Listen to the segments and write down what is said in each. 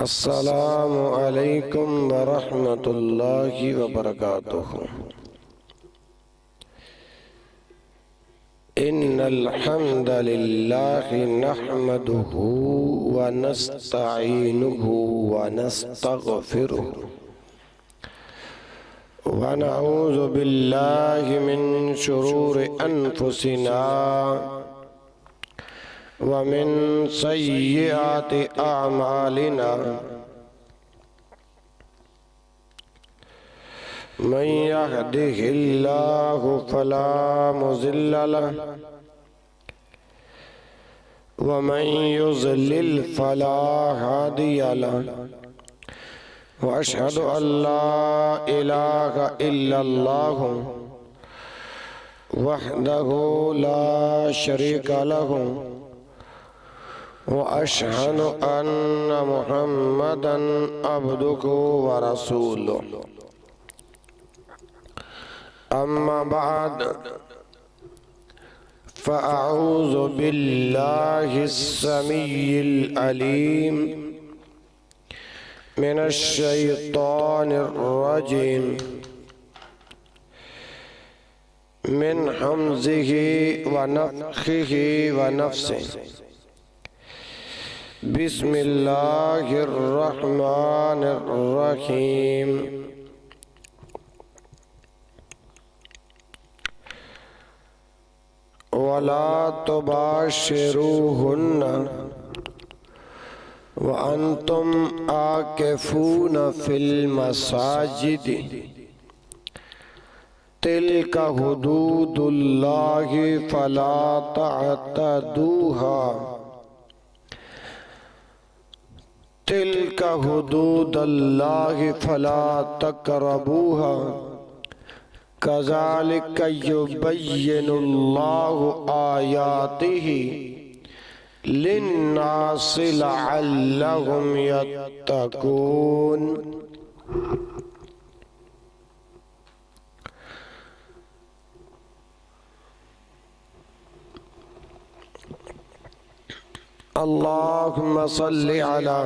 अस्सलामु अलैकुम वरहमतुल्लाहि वबरकातुहू। इन्नल हम्दलिल्लाहि नहमदुहू व नस्तईनुहु व नस्तगफिरुहु व नऊज़ु बिल्लाहि मिन शुरूरि अनफुसिना व मिन सय्यिआति अअमालिना। मन यहदिहिल्लाहु फला मुज़िल्ल लहु व मन युज़लिल फला हादिय लहु व अशहदु अल्ला इलाहा इल्लल्लाहु वहदहु ला शरीका लहु व अशहदु अन्न मुहम्मदन अब्दुहु व रसूलुहु। अम्मा बाद फ़अऊज़ु बिल्लाहिस्समीइल अलीम मिनश्शैतानिर्रजीम मिन हम्ज़िही व नफ़्ख़िही व नफ़्सिही। बिस्मिल्लाहिर्रहमानिर्रहीम। वला तुबाशिरूहुन्न व अंतुम आकिफून फिल मसाजिद तिल्का हुदूदुल्लाहि फला तअतदूहा तिल्का हुदूदुल्लाहि फला तक़रबूहा कज़ालिका युबय्यिनुल्लाहु आयातिही लिन्नासि लअल्लहुम यत्तकून। अल्लाहुम्मा सल्लि अला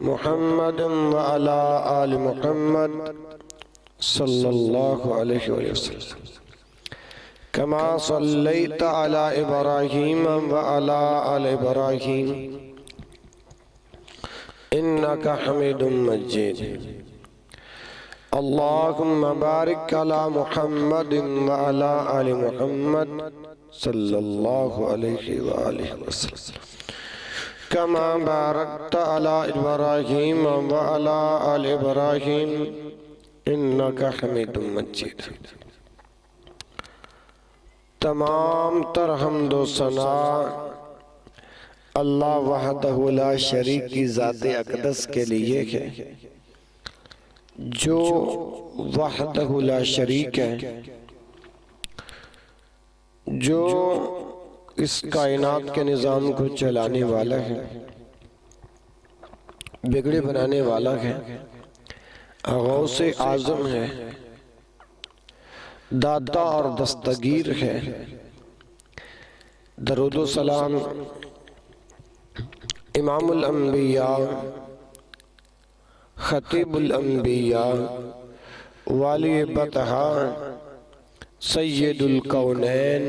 मुहम्मद व अला आलि मुहम्मद सल्लल्लाहु अलैहि वसल्लम कमा सल्लैत अला इब्राहीम व अला आलि इब्राहीम इन्नका हमीदुम मजीद। अल्लाहुम्मा बारिक अला मुहम्मद व अला आलि मुहम्मद सल्लल्लाहु अलैहि व आलिहि वसल्लम कमा बारकत अला इब्राहीम व अला आलि इब्राहीम इन्नका हमीदुम मजीद। तमाम तर हम्द व सना अल्लाह वहदहु ला शरीक की ज़ात-ए अक़दस के लिए है, जो वहदहु ला शरीक है, जो इस कायनात के निज़ाम को चलाने वाला है, बिगड़े बनाने वाला है, गौसे आज़म है, दाता और दस्तगीर है। दरूद सलाम इमामुल अंबिया खतीबुल अंबिया वाली बतहा सय्यदुल कौनैन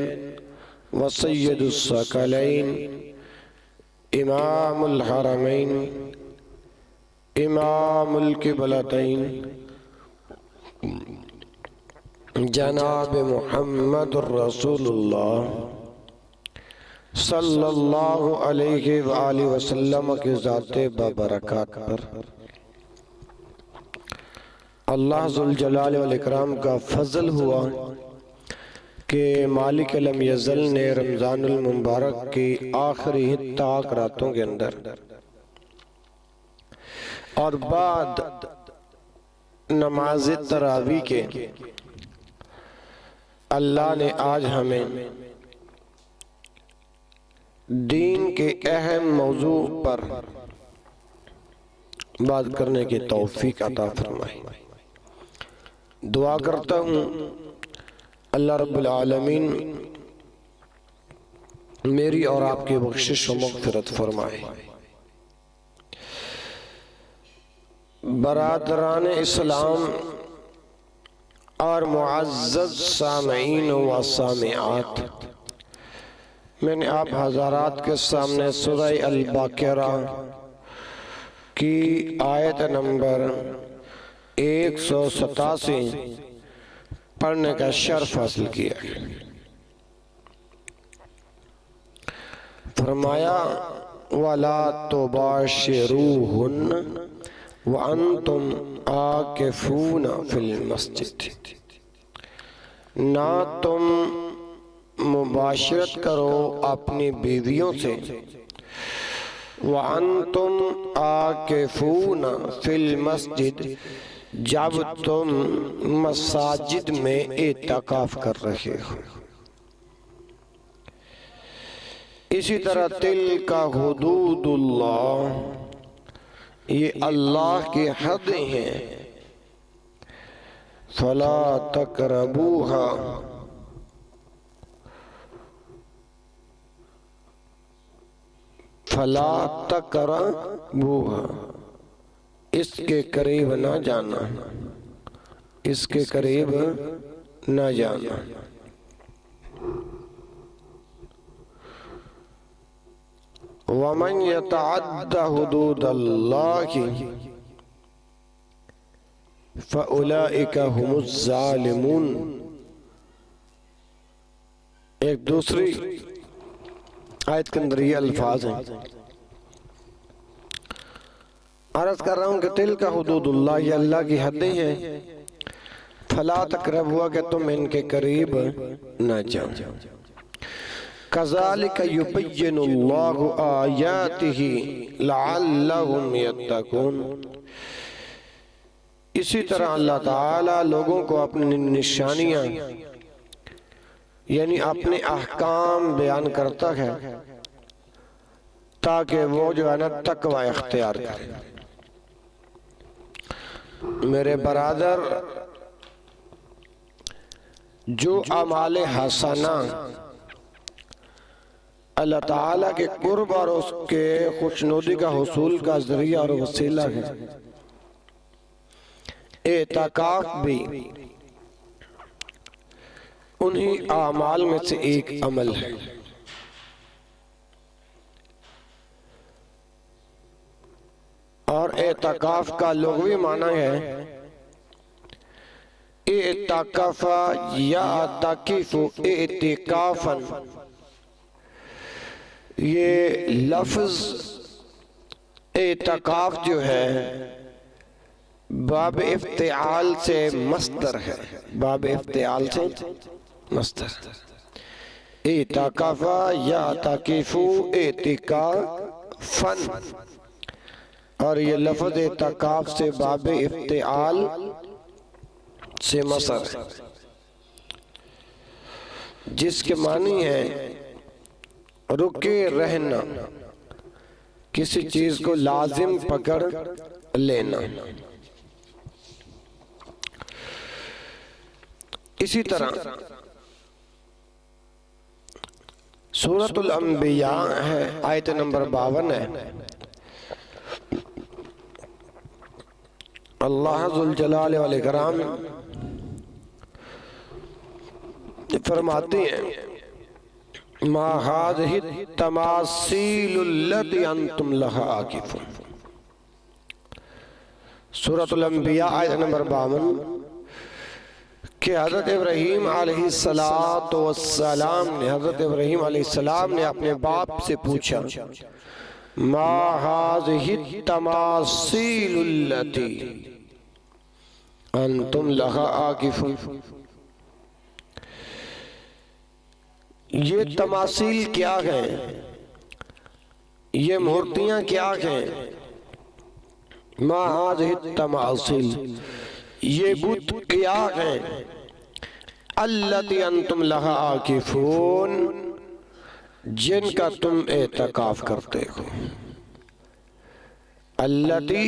व सय्यदुस सकलैन इमामुल हरमैन इमामुल किबलतैन जनाब मुहम्मदुर रसूलुल्लाह सल्लल्लाहु अलैहि व आलिहि वसल्लम के ज़ाते बबरकत पर अल्लाह ज़ुल जलाल वल इकराम का फजल हुआ कि मालिक लम यज़ल ने रमज़ानुल मुबारक की आखिरी ताक रातों के अंदर और बाद नमाज तरावी के अल्लाह ने आज हमें दीन के अहम मौजू पर बात करने की तौफीक अता फरमाई। दुआ करता हूँ अल्लाह रब्बुल आलमीन मेरी और आपकी बख्शिश व मग़फ़िरत फरमाए। बरादरान इस्लाम और मुअज़्ज़ज़ सामीन व सामिआत, मैंने आप हज़रात के सामने सूरह अल-बक़रा की आयत नंबर 187 पढ़ने का शर्फ हासिल किया। फरमाया वला तुबाशिरूहुन्न व अंतुम आकिफून फिल मस्जिद, ना तुम मुबाशरत करो अपनी बीवियों से, व अंतुम आकिफून फिल मस्जिद, जब तुम मसाजिद में इत्काफ कर रहे हो। इसी तरह तिल का हुदूदुल्लाह, ये अल्लाह की हदें हैं, फला तक़रबूहा, फला तक़रबूहा, इसके करीब ना जाना, इसके करीब ना जाना। वमन यतअद्दा हुदूदल्लाहि फउलाइका हुमुज़्ज़ालिमून। एक दूसरी आयत के अंदर ये अल्फाज हैं। अर्ज़ कर रहा हूँ कि तिल का हुदूदुल्लाह, ये अल्लाह की हदें हैं, फला तक़रबूहा, कि तुम इनके करीब न जाओ। कज़ालिका युबय्यिनुल्लाहु आयातिही लअल्लहुम यत्तकून, इसी तरह अल्लाह ताला लोगों को अपनी निशानियां यानी अपने अहकाम बयान करता है ताकि वो जो है ना तकवा इख्तियार करे। मेरे बरादर, जो अमाले हसना अल्लाह ताला के कुर्ब और उसके खुशनुदी का हुसूल का जरिया और वसीला है, एतकाफ भी उन्हीं आमाल में से एक अमल है। और एतकाफ का लुग़वी माना है एतकाफा या तकीफु एतिकाफन। ये लफ्ज़ एतकाफ जो है बाब इफ्तिआल से मस्दर है, बाब इफ्तिआल से मस्दर। एतकाफा या तकीफु एतिकाफन, और ये लफ्ज़ एतकाफ से बाब इफ्तिआल से मस्दर है, जिसके मानी है रुके रहना, किसी चीज को लाजिम पकड़ लेना। इसी तरह सूरतुल अंबिया है, आयत नंबर 52 है। अल्लाह ज़ुल जलाल वल इकराम फरमाते हैं मा हाज़िहि तमासीलुल्लती अंतुम लहा आकिफून। सूरतुल अंबिया आयत नंबर 52 कि हज़रत इब्राहीम अलैहिस्सलातु वस्सलाम ने, हज़रत इब्राहीम अलैहिस्सलाम ने अपने बाप से पूछा मा हाज़िहि तमासीलुल्लती अंतुम लहा आकिफून, ये तमासील क्या हैं, ये मूर्तियां क्या हैं। मा हाज़िहि तमासील, ये बुत क्या हैं। अल्लती अंतुम लहा आकिफून, जिनका तुम एतकाफ करते हो। अल्लती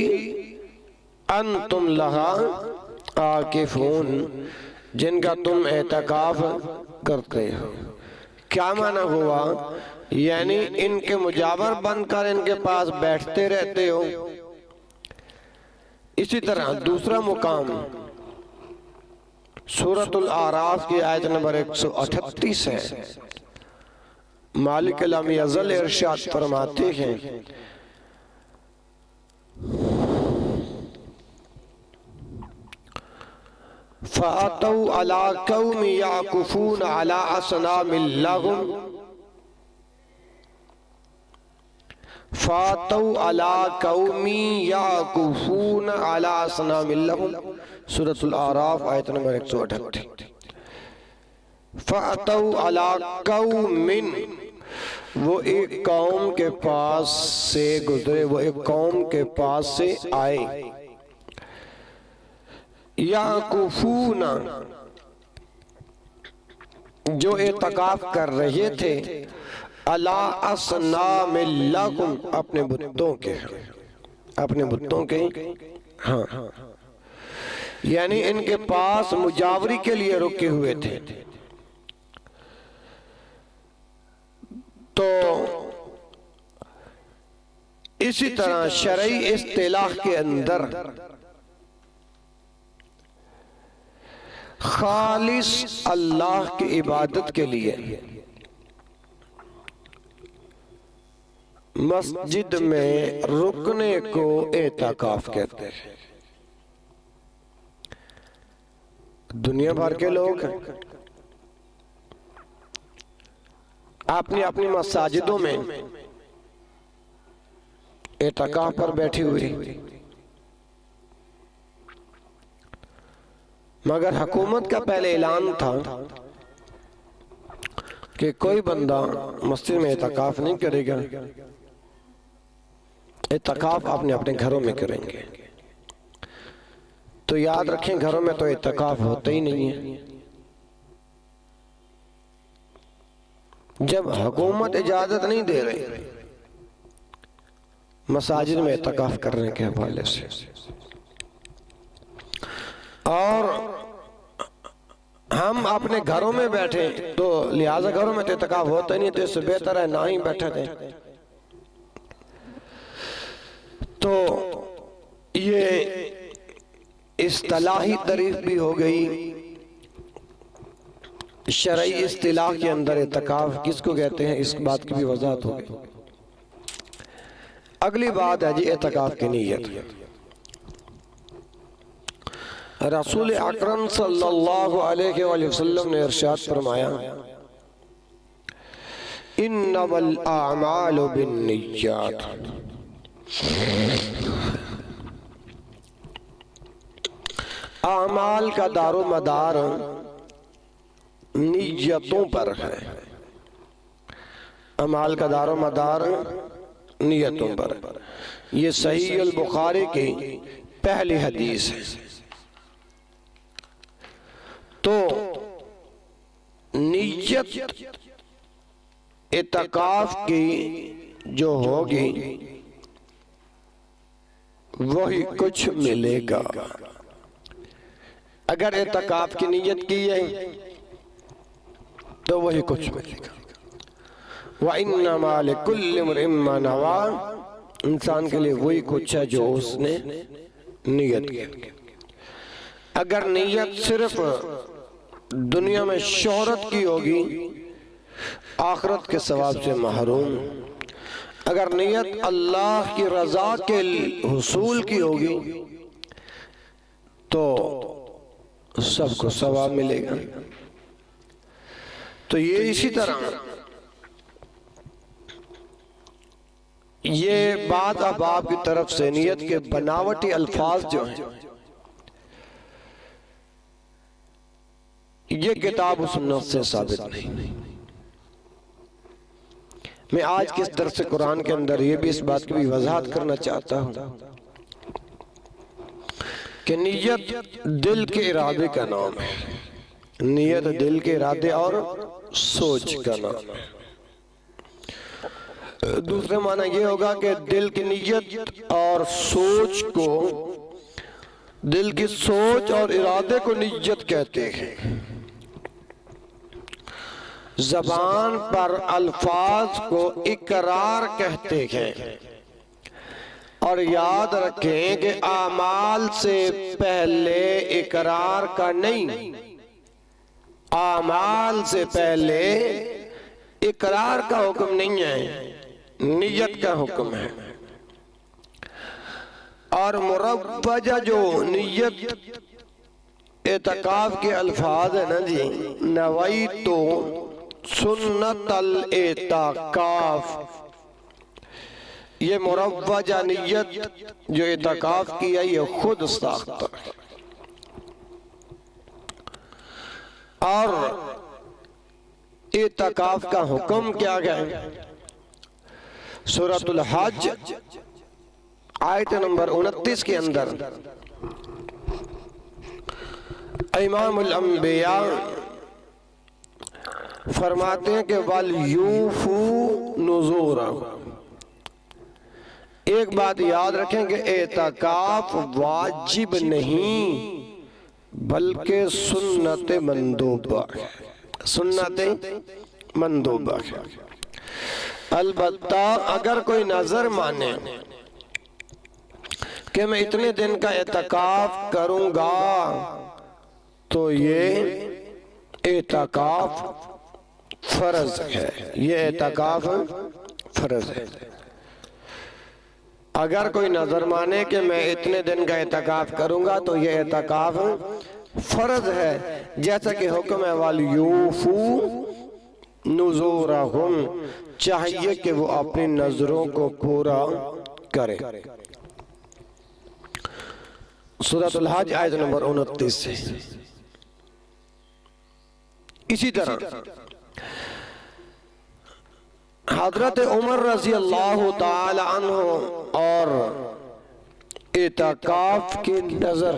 अंतुम लहा आकिफून, जिनका तुम एतकाफ करते हो। क्या माना हुआ, यानी इनके मुजावर बनकर इनके पास बैठते रहते हो, इसी तरह दूसरा मुकाम सूरतुल आराफ की आयत नंबर 138 है। मालिक लम यज़ल इरशाद फरमाते हैं, फ़अतौ अला कौमि याकुफून अला असनामिल लहुम, फ़अतौ अला कौमि याकुफून अला असनामिल लहुम, सूरतुल आराफ आयत नंबर 138। फ़अतौ अला कौमिन, वो एक कौम के पास से गुजरे, वो एक कौम के पास से आए। याकुफूना, जो इत्काफ कर रहे थे, अला असनामिल लहुम, अपने बुतों के, अपने बुतों के, हाँ, यानी इनके पास मुजावरी के लिए रुके हुए थे। तो इसी तरह शरई इस्तिलाह के अंदर खालिस अल्लाह की इबादत के लिए मस्जिद में रुकने को एतकाफ कहते हैं। दुनिया भर के लोग अपनी अपनी मस्जिदों में एतकाफ पर बैठी हुई, मगर हुकूमत का पहले ऐलान था कि कोई बंदा मस्जिद में एतकाफ नहीं करेगा, एतकाफ अपने अपने घरों में करेंगे। तो याद रखें, घरों में तो एतकाफ होता ही नहीं है। जब हुकूमत इजाजत नहीं दे रही मसाजिद में एतकाफ करने के हवाले से, और हम अपने घरों में बैठे, तो लिहाजा घरों में तो एतकाफ होता ही नहीं, तो इससे बेहतर है ना ही बैठे थे। तो ये इस्तिलाही तारीफ भी हो गई। शरई इस्तिलाह के अंदर एतकाफ किसको कहते हैं, इस बात की भी वजाहत हो गई। अगली बात है जी एतकाफ की नीयत। रसूल अकरम सल्लल्लाहु अलैहि वसल्लम ने इरशाद फरमाया, इन्नमल आमालु बिन्निय्यात, आमाल का दारो मदार नियतों पर है। अमाल का दारो मदार नियतों पर। ये सही अल बुखारी की पहली हदीस है। तो नियत इत्काफ की जो होगी वही कुछ मिलेगा। अगर इत्काफ की नियत की है तो वही कुछ मिलेगा। व इन्नमा लिकुल्लि इम्रिइन मा नवा, इंसान के लिए वही कुछ है जो उसने नियत की। अगर नियत सिर्फ दुनिया में शोहरत की होगी, आखिरत के सवाब से महरूम। अगर नियत अल्लाह की रजा के हुसूल की होगी तो सबको सवाब मिलेगा। तो ये इसी तरह ये बात अब आपकी तरफ से नियत के बनावटी अल्फाज जो हैं, ये किताब और सुन्नत से साबित नहीं। मैं आज किस दर्स कुरान के अंदर ये भी इस बात की भी वजाहत करना चाहता हूं कि नियत दिल के इरादे का नाम है। नियत दिल के इरादे और सोच का नाम है। दूसरा माना यह होगा कि दिल की नियत और सोच को, दिल की सोच और इरादे को नियत कहते हैं। ज़बान पर अल्फाज को इकरार कहते हैं और याद रखें कि आमाल से पहले इकरार का नहीं, आमाल से पहले इकरार का हुक्म नहीं है, नियत का हुक्म है। और मुरव्वजा जो नियत एतकाफ के अल्फाज है ना जी, नवई तो सुन्नतल एतकाफ, ये मुरव्वजा नियत जो एतकाफ की है ये खुद साख्ता है। और एतकाफ का हुक्म क्या है? सूरतुल हज आयत नंबर 29 के अंदर इमामुल अंबिया फरमाते हैं कि वल यूफू नुज़ूरा। एक बात याद रखें कि एतकाफ वाजिब नहीं बल्कि सुन्नत मंदूबा है, सुन्नत मंदूबा है। अलबत्ता अगर कोई नजर माने कि मैं इतने दिन का एतकाफ करूंगा तो ये एतकाफ फर्ज है, ये एतकाफ फर्ज है। अगर कोई नजर माने कि मैं इतने दिन का एतकाफ करूंगा तो ये एतकाफ फर्ज है, जैसा कि हुक्म है वाल यूफू नुज़ूरहुम, चाहिए कि वो अपनी नजरों को पूरा करे। सूरतुल हज आयत नंबर 29 से। इसी तरह हजरत उमर रज़ी अल्लाह ताला अन्हु और एतकाफ की नजर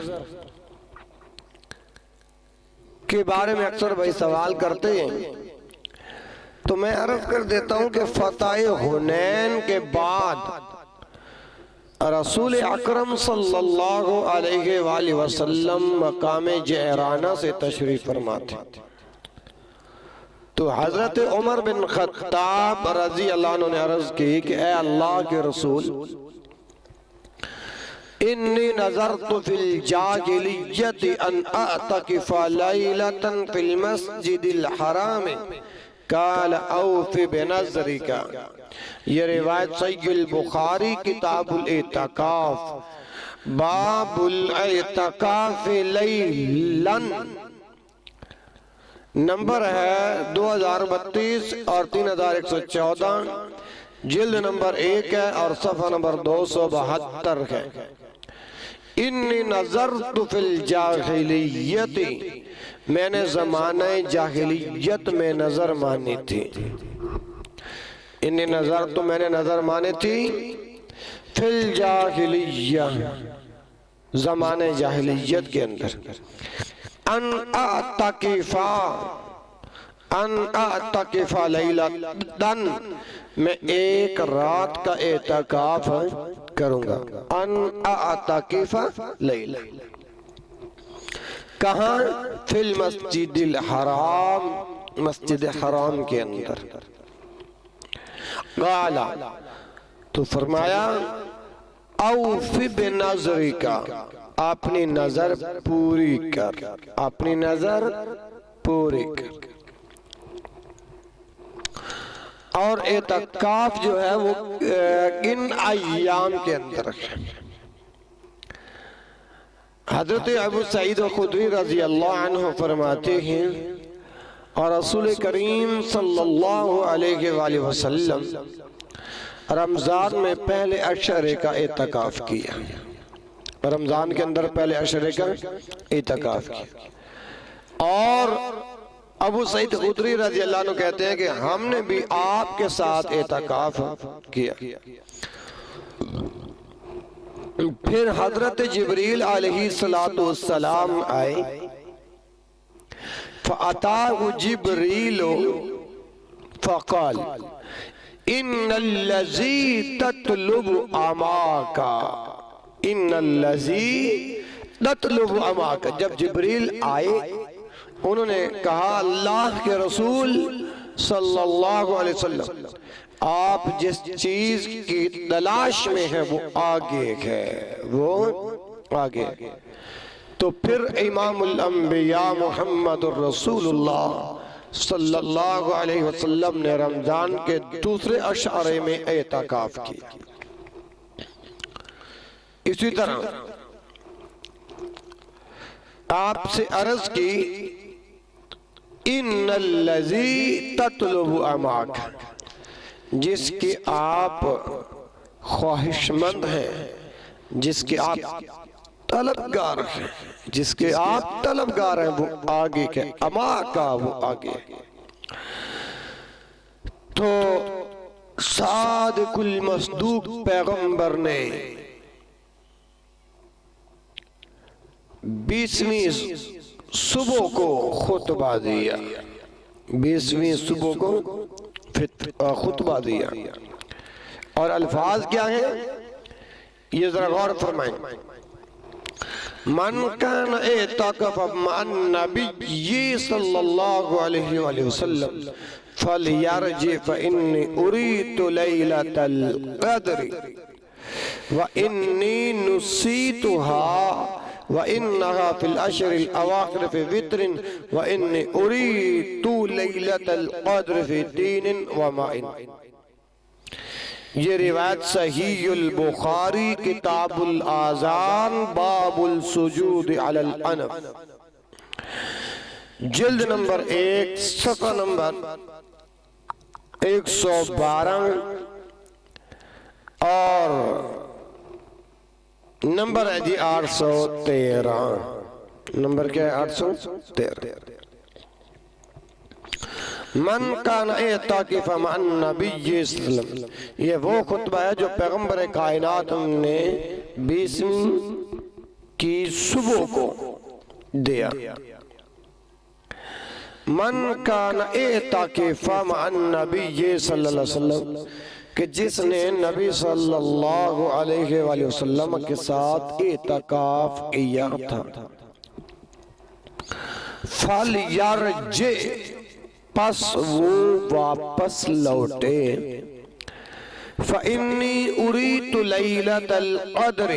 के बारे में अक्सर भाई सवाल करते हैं, तो मैं अर्ज कर देता हूं कि फतह हुनैन के बाद रसूल अकरम सल्लल्लाहु अलैहि वसल्लम मकाम जहराना से तशरीफ फरमाते, तो हजरत उमर बिन खत्ताब रजी अल्लाह अन्हु ने अर्ज की कि ए अल्लाह के रसूल, इन्नी नज़रतु फिल जाहिलिय्यति अन अअतकिफ़ लैलतन फिल मस्जिदिल हराम काल औफ़ि बिनज़रिका। ये रिवायत सहीह बुखारी किताबुल एतकाफ बाबुल एतकाफ लैलन नंबर है 2032 और 3114, जिल्द नंबर 1 है और सफ़ा नंबर 272 है। इन्नी नज़रतु फिल जाहिलिय्यति, मैंने ज़माने जाहिलियत में नजर मानी थी। इन्नी नजर तो मैंने नजर मानी थी फिल जाहिलिया, ज़माने जाहिलियत के अंदर, अन अअतकिफ़ा लैलतन, मैं एक रात का एतकाफ करूंगा। अन अअतकिफ़ा लैला, कहाँ? फिल मस्जिदिल हराम, मस्जिद हराम के अंदर। गाला, तो फरमाया औफ़ि बिनज़रिका, अपनी नजर पूरी कर, अपनी नजर पूरी कर। और एतकाफ जो है वो इन अय्याम के अंदर है। हजरत अबू सईद खुदरी रजी अल्लाह अन्हु फरमाते हैं, और रसूल करीम सल्लल्लाहु अलैहि वसल्लम रमजान में पहले अशरे का एतकाफ किया, रमजान के अंदर पहले अशरे का एतकाफ किया। और अबू सईद खुदरी रजी अल्लाह अन्हु कहते हैं कि हमने भी आपके साथ एतकाफ किया। फिर हजरत जिब्रील अलैहिस्सलातु वस्सलाम आए, फ़अताहु जिब्रील फ़क़ाल इन्नल्लज़ी तत्लुबु अमाका, इन्नल्लज़ी तत्लुबु अमाका। जब जिब्रील आए उन्होंने कहा, अल्लाह के रसूल सल्लल्लाहु अलैहि वसल्लम, आप जिस चीज की तलाश में है वो आगे है, वो आगे। तो फिर इमामुल अंबिया मुहम्मदुर रसूलुल्लाह सल्लल्लाहु अलैहि वसल्लम ने रमजान के दूसरे अशारे में एतकाफ किया। इसी तरह आपसे अर्ज की, इन्नल्लज़ी ततलुबु अमाक, जिसके आप ख्वाहिशमंद हैं, जिसके आप तलबगार हैं, जिसके आप तलबगार हैं, वो आगे के, अमा का वो आगे। तो सादिकुल मसदूक पैगंबर ने 20वीं सुबह को खुतबा दिया, 20वीं सुबह को खुतबा दिया। और अल्फाज क्या है ये जरा गौर फरमाएं। मन कान एतकफ मन नबी सल्लल्लाहु अलैहि वसल्लम फलयरजि फइन्नी उरीतु लैलतल क़द्र व इन्नी नुसीतुहा व इन्नहा फिल अशरिल अवाखिर फी वित्रिन व इन्नी उरीतु लैलतल क़द्र फी दीनिन व माइन। ये रिवायत सहीहुल बुखारी किताबुल आज़ान बाबुल सुजूद अलल अनफ, जिल्द नंबर 1 सफ़ा नंबर 112 और नंबर है जी 813। नंबर क्या है? 813। मन कान एतकाफ मअन नबी, ये वो खुतबा है जो पैगंबर कायनात ने 20वीं की सुबह को दिया। मन कान एतकाफ मअन नबी सल्लल्लाहु अलैहि वसल्लम, कि जिसने नबी सल्लल्लाहु अलैहि वसल्लम के साथ एतकाफ किया था, फल यरजे, पस वो वापस लौटे, फ़इन्नी उरीतु लैलतल क़द्र,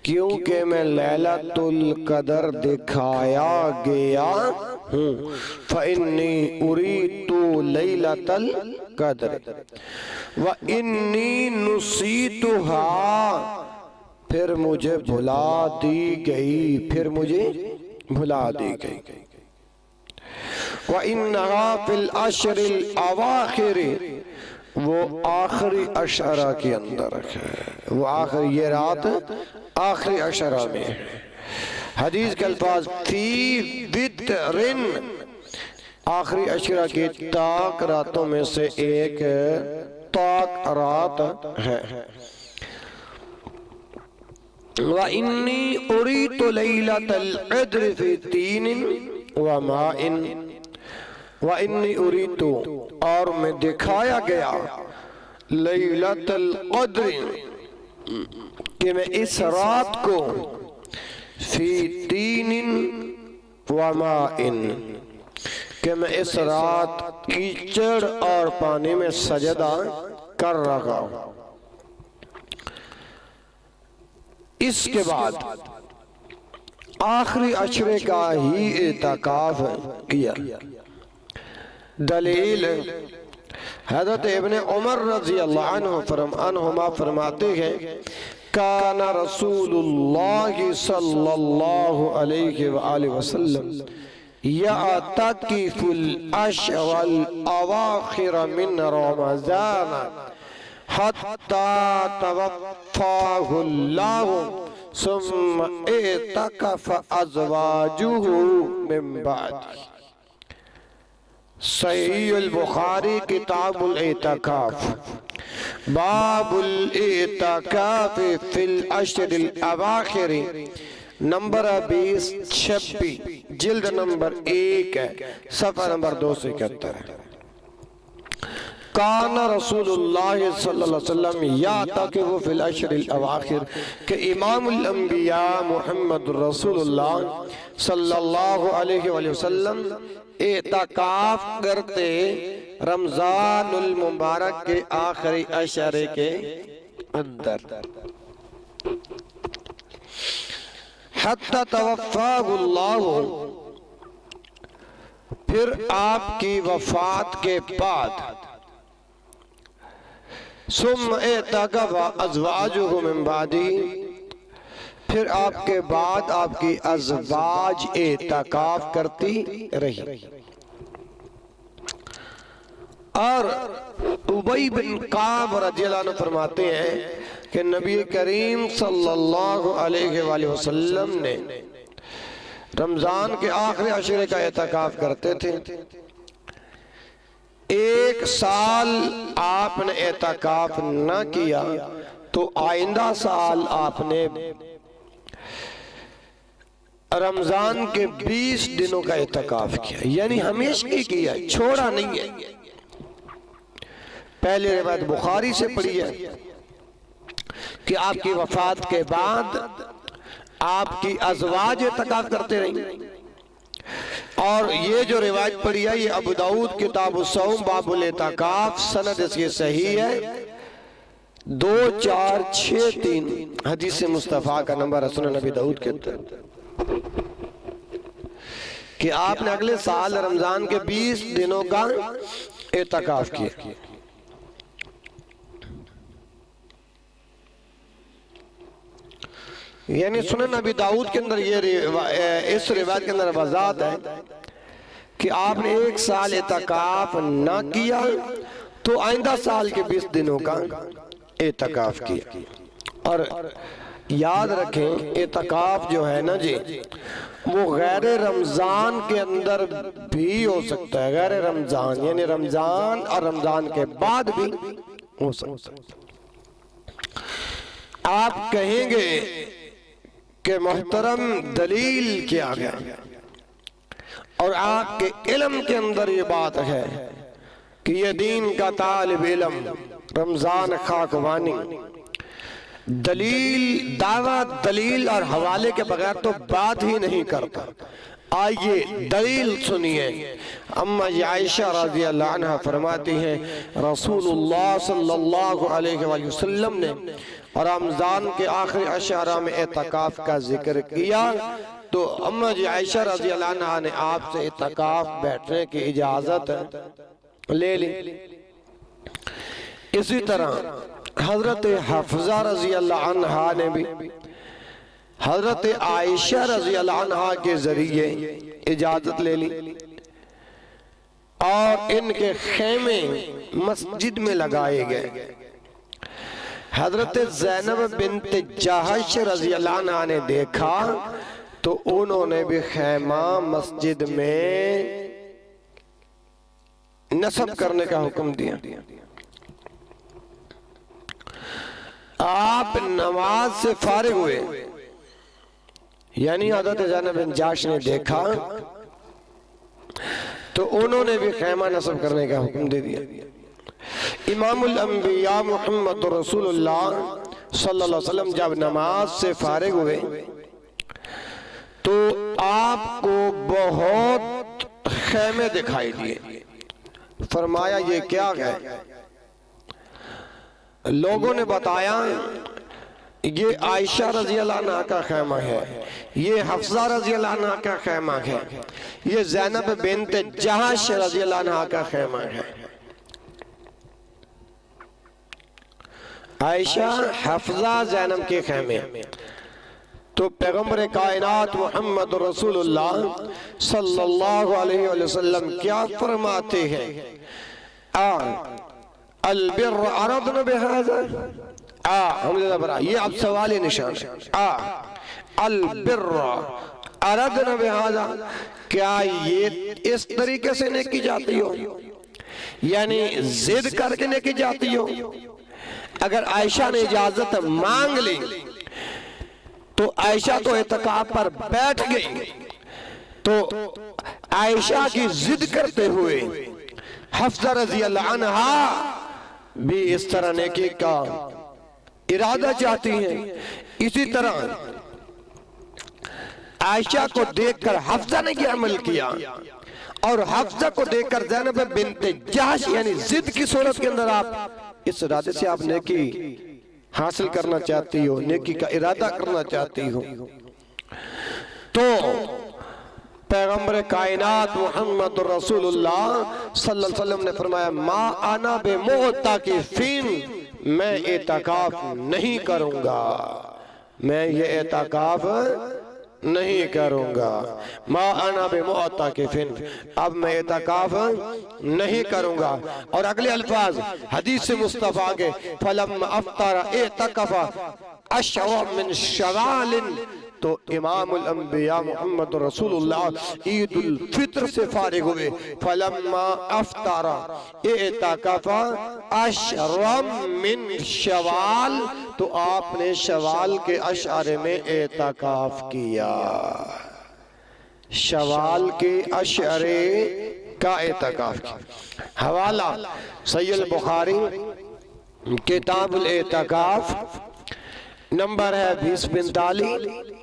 क्योंकि मैं लैलतुल क़द्र दिखाया गया हूँ। फ़इन्नी उरीतु लैलतल क़द्र व इन्नी नुसीतुहा, फिर मुझे भुला दी गई, फिर मुझे भुला दी गई। व इन्नहा फिल अशरिल अवाखिर, वो आखिरी अशरा के अंदर है, वो आखिरी, ये रात आखिरी अशरा में है। हदीस के अल्फाज फी वित्रिन, आखिरी अशरा की ताक रातों में से एक ताक रात है। व इन्नी उरीतु लैलतल क़द्र फी तीनिन व माइन व इन्नी उरीतु, और मैं दिखाया गया, लैलतल क़द्र, कि मैं इस रात को, फी तीनिन व माइन, कि मैं इस रात कीचड़ और पानी में सजदा कर रहा हूं। इसके बाद आखिरी अशरे का ही एतकाफ किया। दलील हज़रत इब्ने उमर रज़ी अल्लाह अन्हुमा फरमाते हैं, काना रसूलुल्लाह सल्लल्लाहु अलैहि वसल्लम यअतकिफुल अशवल अवाखिर मिन रमज़ान हत्ता तवफ़्फ़ाहुल्लाह सुम्मा एतकफ़ अज़वाजुहु मिन बाद। सहीहुल बुखारी किताबुल एतकाफ, बाबुल एतकाफ फिल अशरिल अवाखिर, नंबर 20-26, जिल्द नंबर 1 सफ़ा नंबर 271। काना रसूलुल्लाह सल्लल्लाहु अलैहि वसल्लम यअतकिफु फिल अशरिल अवाखिर, के इमामुल अंबिया मुहम्मदुर रसूलुल्लाह सल्लल्लाहु अलैहि वसल्लम एतकाफ करते रमजानुल मुबारक के आखिरी अशरे के अंदर। हत्ता तवफ़्फ़ाहुल्लाह, फिर आपकी वफात के बाद सुम्मा एतकफ़ अज़वाजुहु मिन बादी, फिर आपके बाद आपकी अज़वाज एतकाफ करती रही। और उबई बिन काब रज़ियल्लाहु अन्हु फरमाते हैं कि नबी करीम सल्लल्लाहु अलैहि वसल्लम ने रमजान के आखिरी अशरे का एतकाफ करते थे। एक साल आपने एतकाफ न किया तो आइंदा साल आपने रमजान के 20 दिनों का एतकाफ किया, यानी हमेशा ही किया, छोड़ा नहीं है। पहले रिवायत बुखारी से पढ़ी है कि आपकी वफात के बाद आपकी अज़वाज एतकाफ करते रही। और ये जो रिवायत पढ़ी है ये अबू दाऊद किताब उस-सौम बाबुल एतकाफ, सनद इसकी सही है 2463 हदीस मुस्तफ़ा का नंबर है सुनन नबी दाऊद के अंदर, कि आपने अगले साल रमजान के 20 दिनों का एतकाफ किया। यानी सुनन नबी दाऊद के अंदर ये इस रिवायत के अंदर वज़ाहत है कि आपने एक साल एतकाफ न किया तो आइंदा साल के 20 दिनों का एतकाफ किया। और याद रखें एतकाफ जो है ना जी, वो गैर रमजान के अंदर भी हो सकता है, गैर रमजान यानी रमजान और रमजान के बाद भी हो सकता है। आप कहेंगे कि मोहतरम दलील क्या है, और आपके इल्म के अंदर ये बात है कि ये दीन का तालिब इल्म रमजान खाकवानी दलील, दावा, दलील और हवाले के बगैर तो बात ही नहीं करता। आइए दलील सुनिए। अम्मा आयशा रज़ियल्लाहु अन्हा फरमाती हैं रसूलुल्लाह सल्लल्लाहु अलैहि वसल्लम ने रमजान के आखिरी अशरा में एतकाफ का जिक्र किया तो अम्मा आयशा रज़ियल्लाहु अन्हा ने आपसे एतकाफ बैठने की इजाजत ले ली। इसी तरह हजरत हफ्जा रज़ियल्लाहु अन्हा ने भी हजरत आयशा रज़ियल्लाहु अन्हा के जरिए इजाजत ले ली और इनके खेमे मस्जिद में लगाए गए। हजरत ज़ैनब बिन्त जहश रज़ियल्लाहु अन्हा ने देखा तो उन्होंने भी खेमा मस्जिद में नस्ब करने का हुक्म दिया। आप नमाज से फारिग हुए, यानी हज़रत ज़ैनब बिन जहश ने देखा तो उन्होंने भी खेमा नस्ब करने का हुक्म दे दिया। इमामुल अंबिया मुहम्मद रसूलुल्लाह सल्लल्लाहु अलैहि वसल्लम जब नमाज से फारिग हुए तो आपको बहुत खेमे दिखाई दिए। फरमाया ये क्या है? लोगों ने बताया ये आयशा रज़ियल्लाहु अन्हा का खेमा है, ये हफ्सा रज़ियल्लाहु अन्हा का खेमा है, ये ज़ैनब बिन्त जहश रज़ियल्लाहु अन्हा का खेमा है। आयशा, हफ्जा, ज़ैनब के खेमे। तो पैगम्बर कायनात मोहम्मद रसूलुल्लाह सल्लल्लाहु अलैहि वसल्लम क्या फरमाते हैं? अल बिर्र अरदन बिहाज़ा, ये अब सवाल निशान है। अल बिर्र अरदन बिहाज़ा, क्या ये इस तरीके से नेकी जाती हो, यानी जिद करके नेकी जाती हो? अगर आयशा ने इजाजत मांग ली तो आयशा तो एतकाफ पर बैठ गई, तो आयशा की जिद करते हुए हफ्सा रज़ियल्लाहु अन्हा भी इस तरह नेकी का इरादा चाहती हैं। इसी तरह आयशा को देखकर हफ्सा ने क्या अमल किया और हफ्सा को देखकर ज़ैनब बिन्ते जहश यानी जिद की सूरत के अंदर आप इस इरादे से आप नेकी हासिल करना चाहती हो, नेकी का इरादा करना चाहती हो, तो पैगंबर कायनात मोहम्मद रसूलुल्लाह सल्लल्लाहु अलैहि वसल्लम ने फरमाया मा आना बे मोअताकिफीन, मैं एतकाफ नहीं करूंगा, मैं ये एतकाफ नहीं करूंगा। मा आना बे मोअताकिफीन, अब मैं एतकाफ नहीं करूंगा। और अगले अल्फाज हदीस मुस्तफा के फलम अफ्तारा एतकफा अशरा मिन शवालिन, तो इमामुल अंबिया मोहम्मद रसूलुल्लाह ईदुल फित्र से फारिग हुए, फलम्मा अफ्तारा एतकफा अशरा मिन शवाल, तो आपने शवाल के अशअरे में एतकाफ किया, शवाल के अशअरे का एतकाफ किया। हवाला सहीह बुखारी किताबुल एतकाफ, नंबर है 2045,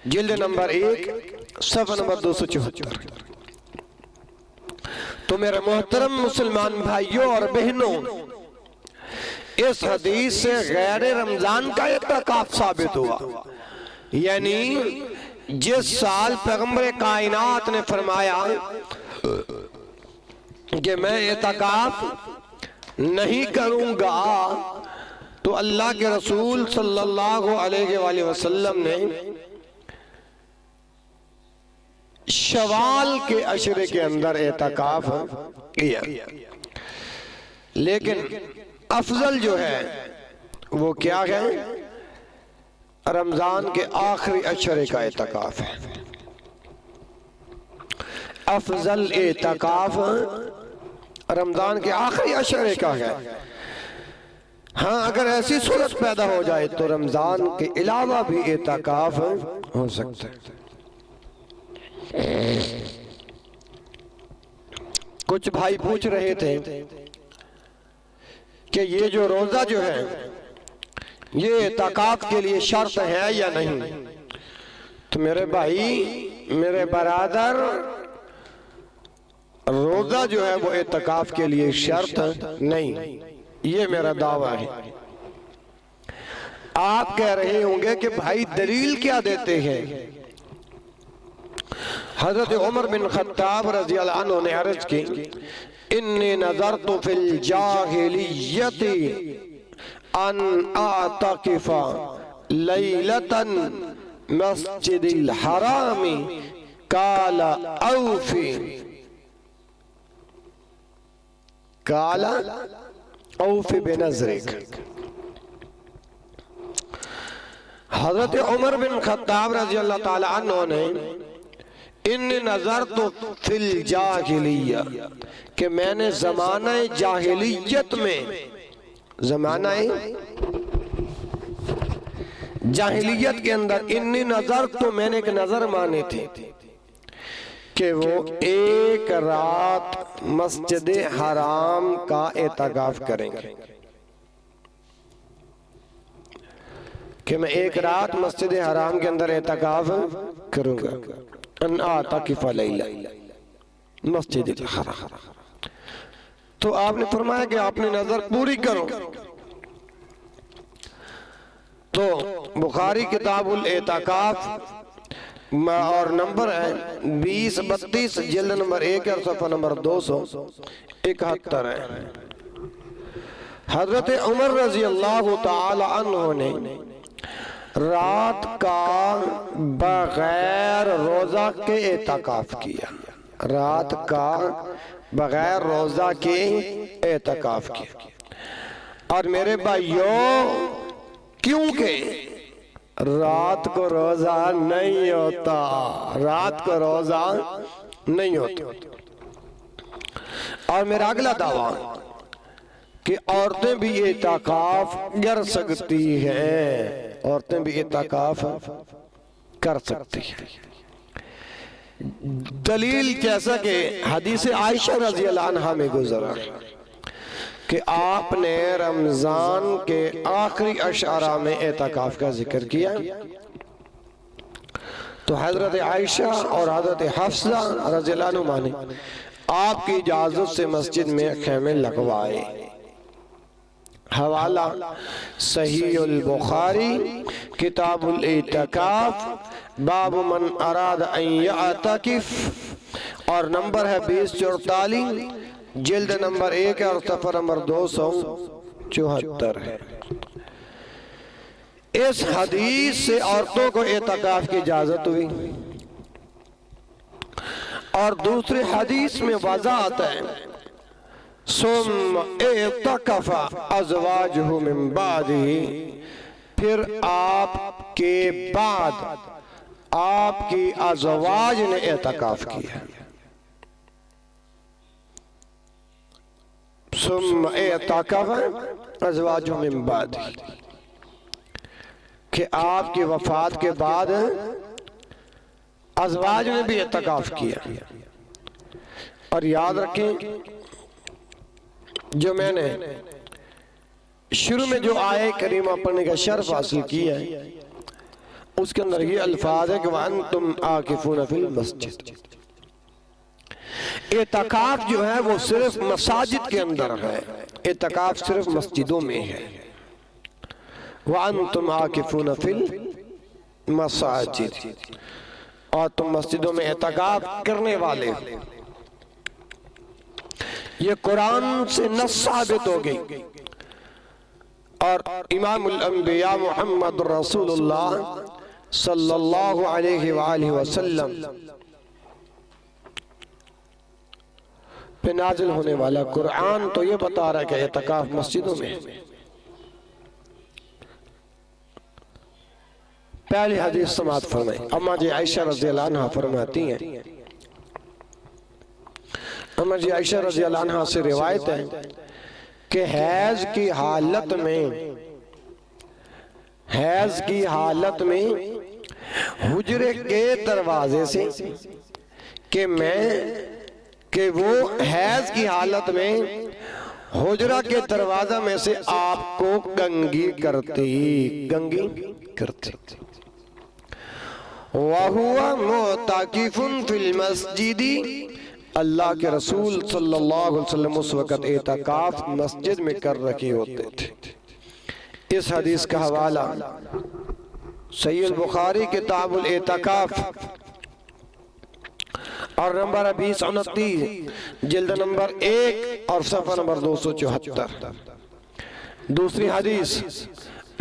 जिल्द नंबर 1, सफ़ा नंबर 274। तो मेरे मोहतरम मुसलमान भाइयों और बहनों, इस हदीस से गैर रमजान का एतकाफ साबित हुआ, यानी जिस साल पैगंबर कायनात ने फरमाया कि मैं एतकाफ नहीं करूंगा, तो अल्लाह के रसूल सल्लल्लाहु अलैहि वसल्लम ने शवाल के अशरे के अंदर एतकाफ किया। लेकिन अफजल जो है वो क्या है, रमजान के आखिरी अशरे का एतकाफ है। अफजल एतकाफ रमजान के आखिरी अशरे का है। हाँ, अगर ऐसी सूरत पैदा हो जाए तो रमजान के अलावा भी एतकाफ हो सकता है। कुछ भाई पूछ रहे थे कि ये जो रोजा जो है ये एतकाफ के लिए शर्त है या नहीं। तो मेरे भाई, मेरे बरादर, रोजा जो है वो एतकाफ के लिए शर्त नहीं, ये मेरा दावा है। आप कह रहे होंगे कि भाई दलील क्या देते हैं। हजरत उमर बिन खत्ताब रज़ी अल्लाह अन्हु ने अर्ज की, इन्नी नज़रतु फिल जाहिलियति अन आतकिफा लैलतन मस्जिदिल हरामी काला औफी, काला औफी बेनज़रिक। हजरत उमर बिन खत्ताब रज़ी अल्लाह ताला अन्हु ने इन नजर तो फिल जाहिलिया, कि मैंने जमाना जाहिलियत में, जमाना जाहिलियत के अंदर इन्नी नजर तो मैंने एक नजर मानी थी कि वो एक रात मस्जिद हराम का एतकाफ करेंगे, कि मैं एक रात मस्जिद हराम के अंदर एतकाफ करूंगा। मस्जिद हराम, तो आपने फरमाया कि आपने नजर पूरी करो। तो बुखारी किताबुल एतकाफ और नंबर है 2032, जिल्द नंबर 1 और सफ़ा नंबर 271 है। हजरत उमर रजी अल्लाह ताला अन्हु ने रात का बगैर रोजा के एतकाफ किया, रात का बगैर रोजा के एतकाफ किया। और मेरे भाइयों, क्योंकि रात को रोजा नहीं होता, रात को रोजा नहीं होता। और मेरा अगला दावा कि औरतें भी एतकाफ कर सकती हैं, औरतें भी एतकाफ कर सकती हैं। दलील जैसा कि हदीस आयशा रज़ी अल्लाह अन्हा में गुजरा कि आपने रमजान के आखिरी अशरा में एतकाफ का जिक्र किया। तो हजरत आयशा और हजरत हफ्सा रज़ियल्लाहु अन्हुमा ने आपकी इजाजत से मस्जिद में खेमे लगवाए। हवाला सहीहुल बुखारी किताबुल इतिकाफ बाब मन अराद अन यअतकिफ और नंबर है 2044, जिल्द नंबर 1 और सफर नंबर 274 है। इस हदीस से औरतों को एतकाफ की इजाजत हुई और दूसरी हदीस में वज़ाहत है सुम एतकफ़ा अज़वाजुहु मिन बादिही, फिर आपके बाद आपकी अज़वाज ने एतकाफ किया। सुम एतकफ़ा अज़वाजुहु मिन बादिही कि आपकी वफात के बाद अज़वाज ने भी एतकाफ किया। और याद रखें जो मैंने शुरू में जो आये करीमा पढ़ने का शर्फ हासिल किया है उसके अंदर ये अल्फाज है कि वअंतुम आकिफून फिल मस्जिद। एतकाफ जो है वो सिर्फ मसाजिद के अंदर है, एतकाफ सिर्फ मस्जिदों में है। वअंतुम आकिफून फिल मसाजिद, और तुम मस्जिदों में एतकाफ करने वाले। ये कुरान से नस साबित हो गई और इमामुल अंबिया मुहम्मद रसूलुल्लाह सल्लल्लाहु अलैहि वसल्लम पे नाजिल होने वाला कुरान तो ये बता रहा है कि एतकाफ मस्जिदों में है। पहली हदीस समाअत फरमाई। अम्मा जी आयशा रज़ियल्लाहु अन्हा फरमाती हैं, अम्मा जी आयशा रज़ियल्लाहु अन्हा से रिवायत है कि हैज की हालत में हुजरे के दरवाजे से कि वो हैज की हालत में हुजरा के दरवाजा में से आपको कंघी करती वहुवा मुताकिफुन फिल मस्जिदी। अल्लाह के रसूल सल्लल्लाहु अलैहि वसल्लम उस वक़्त एतकाफ मस्जिद में कर रखे होते थे। इस हदीस का हवाला सहीह बुखारी किताबुल एतकाफ और नंबर 2029, जिल्द नंबर 1 और सफ़ा नंबर 274। दूसरी हदीस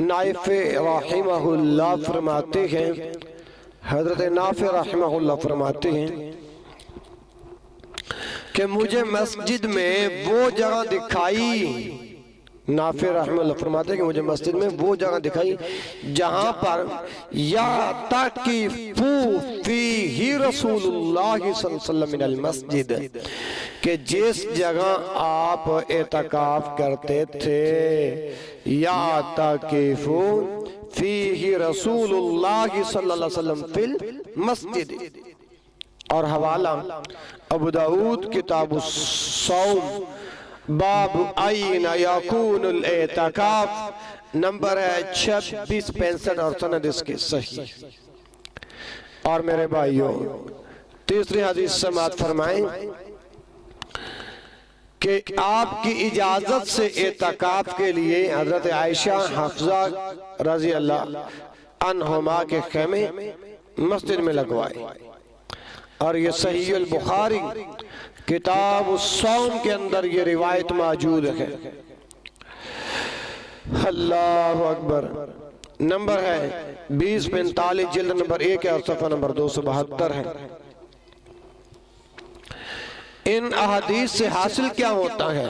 नाफे रहमहुल्लाह फरमाते हैं, हजरत नाफे रहमहुल्लाह फरमाते हैं कि मुझे मस्जिद में वो जगह दिखाई, नाफे रहमहुल्लाह फरमाते हैं कि मुझे मस्जिद में वो जगह दिखाई जहां पर या ताकिफू फीही रसूलुल्लाह सल्लल्लाहु अलैहि वसल्लम मिनल मस्जिद, कि जिस जगह आप एतकाफ करते थे या ताकिफू फीही रसूलुल्लाह सल्लल्लाहु अलैहि वसल्लम फिल मस्जिद। और हवाला अबू दाऊद किताबुस सौम बाब आईना यकूनुल एतकाफ, नंबर है 2665 और सनद इसके सही। और मेरे भाइयों तीसरी हदीस समाअत फरमाएं कि आपकी इजाजत से एतकाफ के लिए हजरत आयशा हफ्सा रजी अल्लाह अन्हुमा के खेमे मस्जिद में लगवाए। और ये सहीहुल बुखारी किताब सौम के अंदर ये रिवायत मौजूद है। अल्लाहु अकबर। नंबर है 2045, जिल्द नंबर 1 और सफ़ा नंबर 272 है। इन अहदीस से हासिल क्या होता है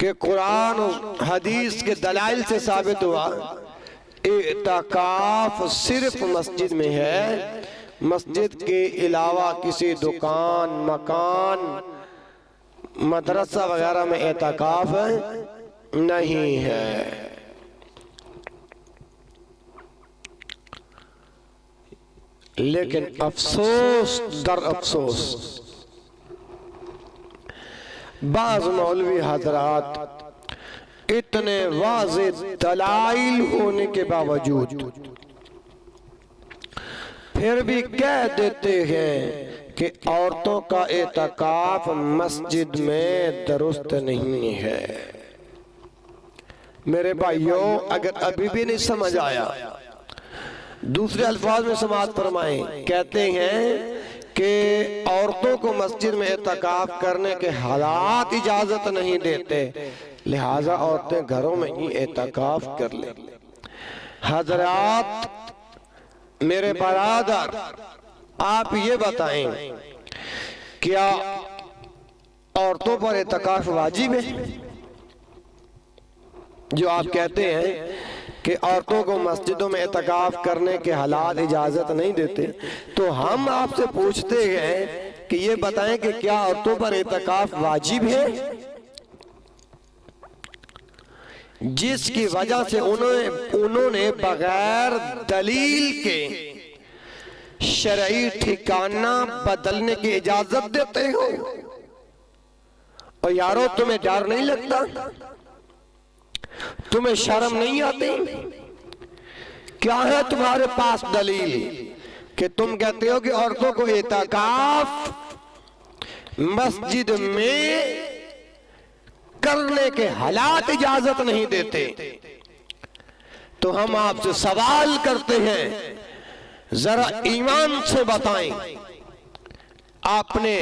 कि कुरान और हदीस के दलाइल से साबित हुआ एतकाफ सिर्फ मस्जिद में है, मस्जिद के अलावा किसी दुकान, मकान, मदरसा वगैरह में एतकाफ नहीं है। लेकिन अफसोस दर अफसोस बाज़ मौलवी हजरात इतने वाज़ेह दलाइल होने के बावजूद फिर भी कह देते हैं कि औरतों का एतकाफ मस्जिद में दुरुस्त नहीं है। मेरे भाइयों, अगर अभी भी नहीं समझ आया, दूसरे अल्फाज में समाअत फरमाएं। कहते हैं कि औरतों को मस्जिद में एतकाफ करने के हालात इजाजत नहीं देते, लिहाजा औरतें घरों में ही एतकाफ कर ले। हजरात, मेरे बरादर, आप ये बताएं, क्या औरतों पर एतकाफ वाजिब है? जो आप कहते हैं कि औरतों को मस्जिदों में एतकाफ करने के हालात इजाजत नहीं देते, तो हम आपसे पूछते हैं कि ये बताएं कि क्या औरतों पर एतकाफ वाजिब है, जिसकी वजह से उन्होंने बगैर दलील के शरई ठिकाना बदलने की इजाजत देते हो? और यारो, तुम्हें डर नहीं लगता? तुम्हें शर्म नहीं आती? क्या है तुम्हारे पास दलील कि तुम कहते हो कि औरतों को एतकाफ मस्जिद में करने के हालात इजाजत नहीं देते? तो हम आपसे सवाल करते हैं, जरा ईमान से बताएं, आपने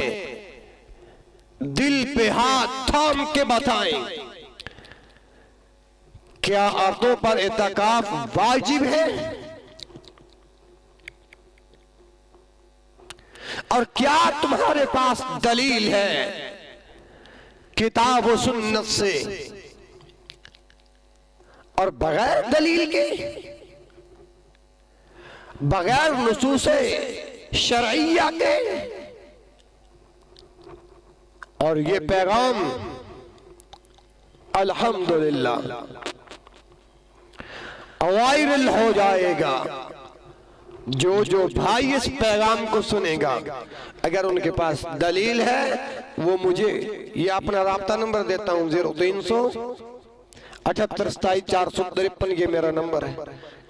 दिल पे हाथ थाम के बताएं, क्या औरतों पर एतकाफ वाजिब है? और क्या तुम्हारे पास दलील है किताब व सुन्नत से? और बगैर दलील के, बगैर नुसूसे शरइया के, और ये पैगाम अल्हम्दुलिल्लाह वायरल हो जाएगा। जो भाई इस पैगाम को सुनेगा, अगर उनके पास दलील है, वो मुझे ये अपना राब्ता नंबर देता हूं, 0378277453, ये मेरा नंबर है।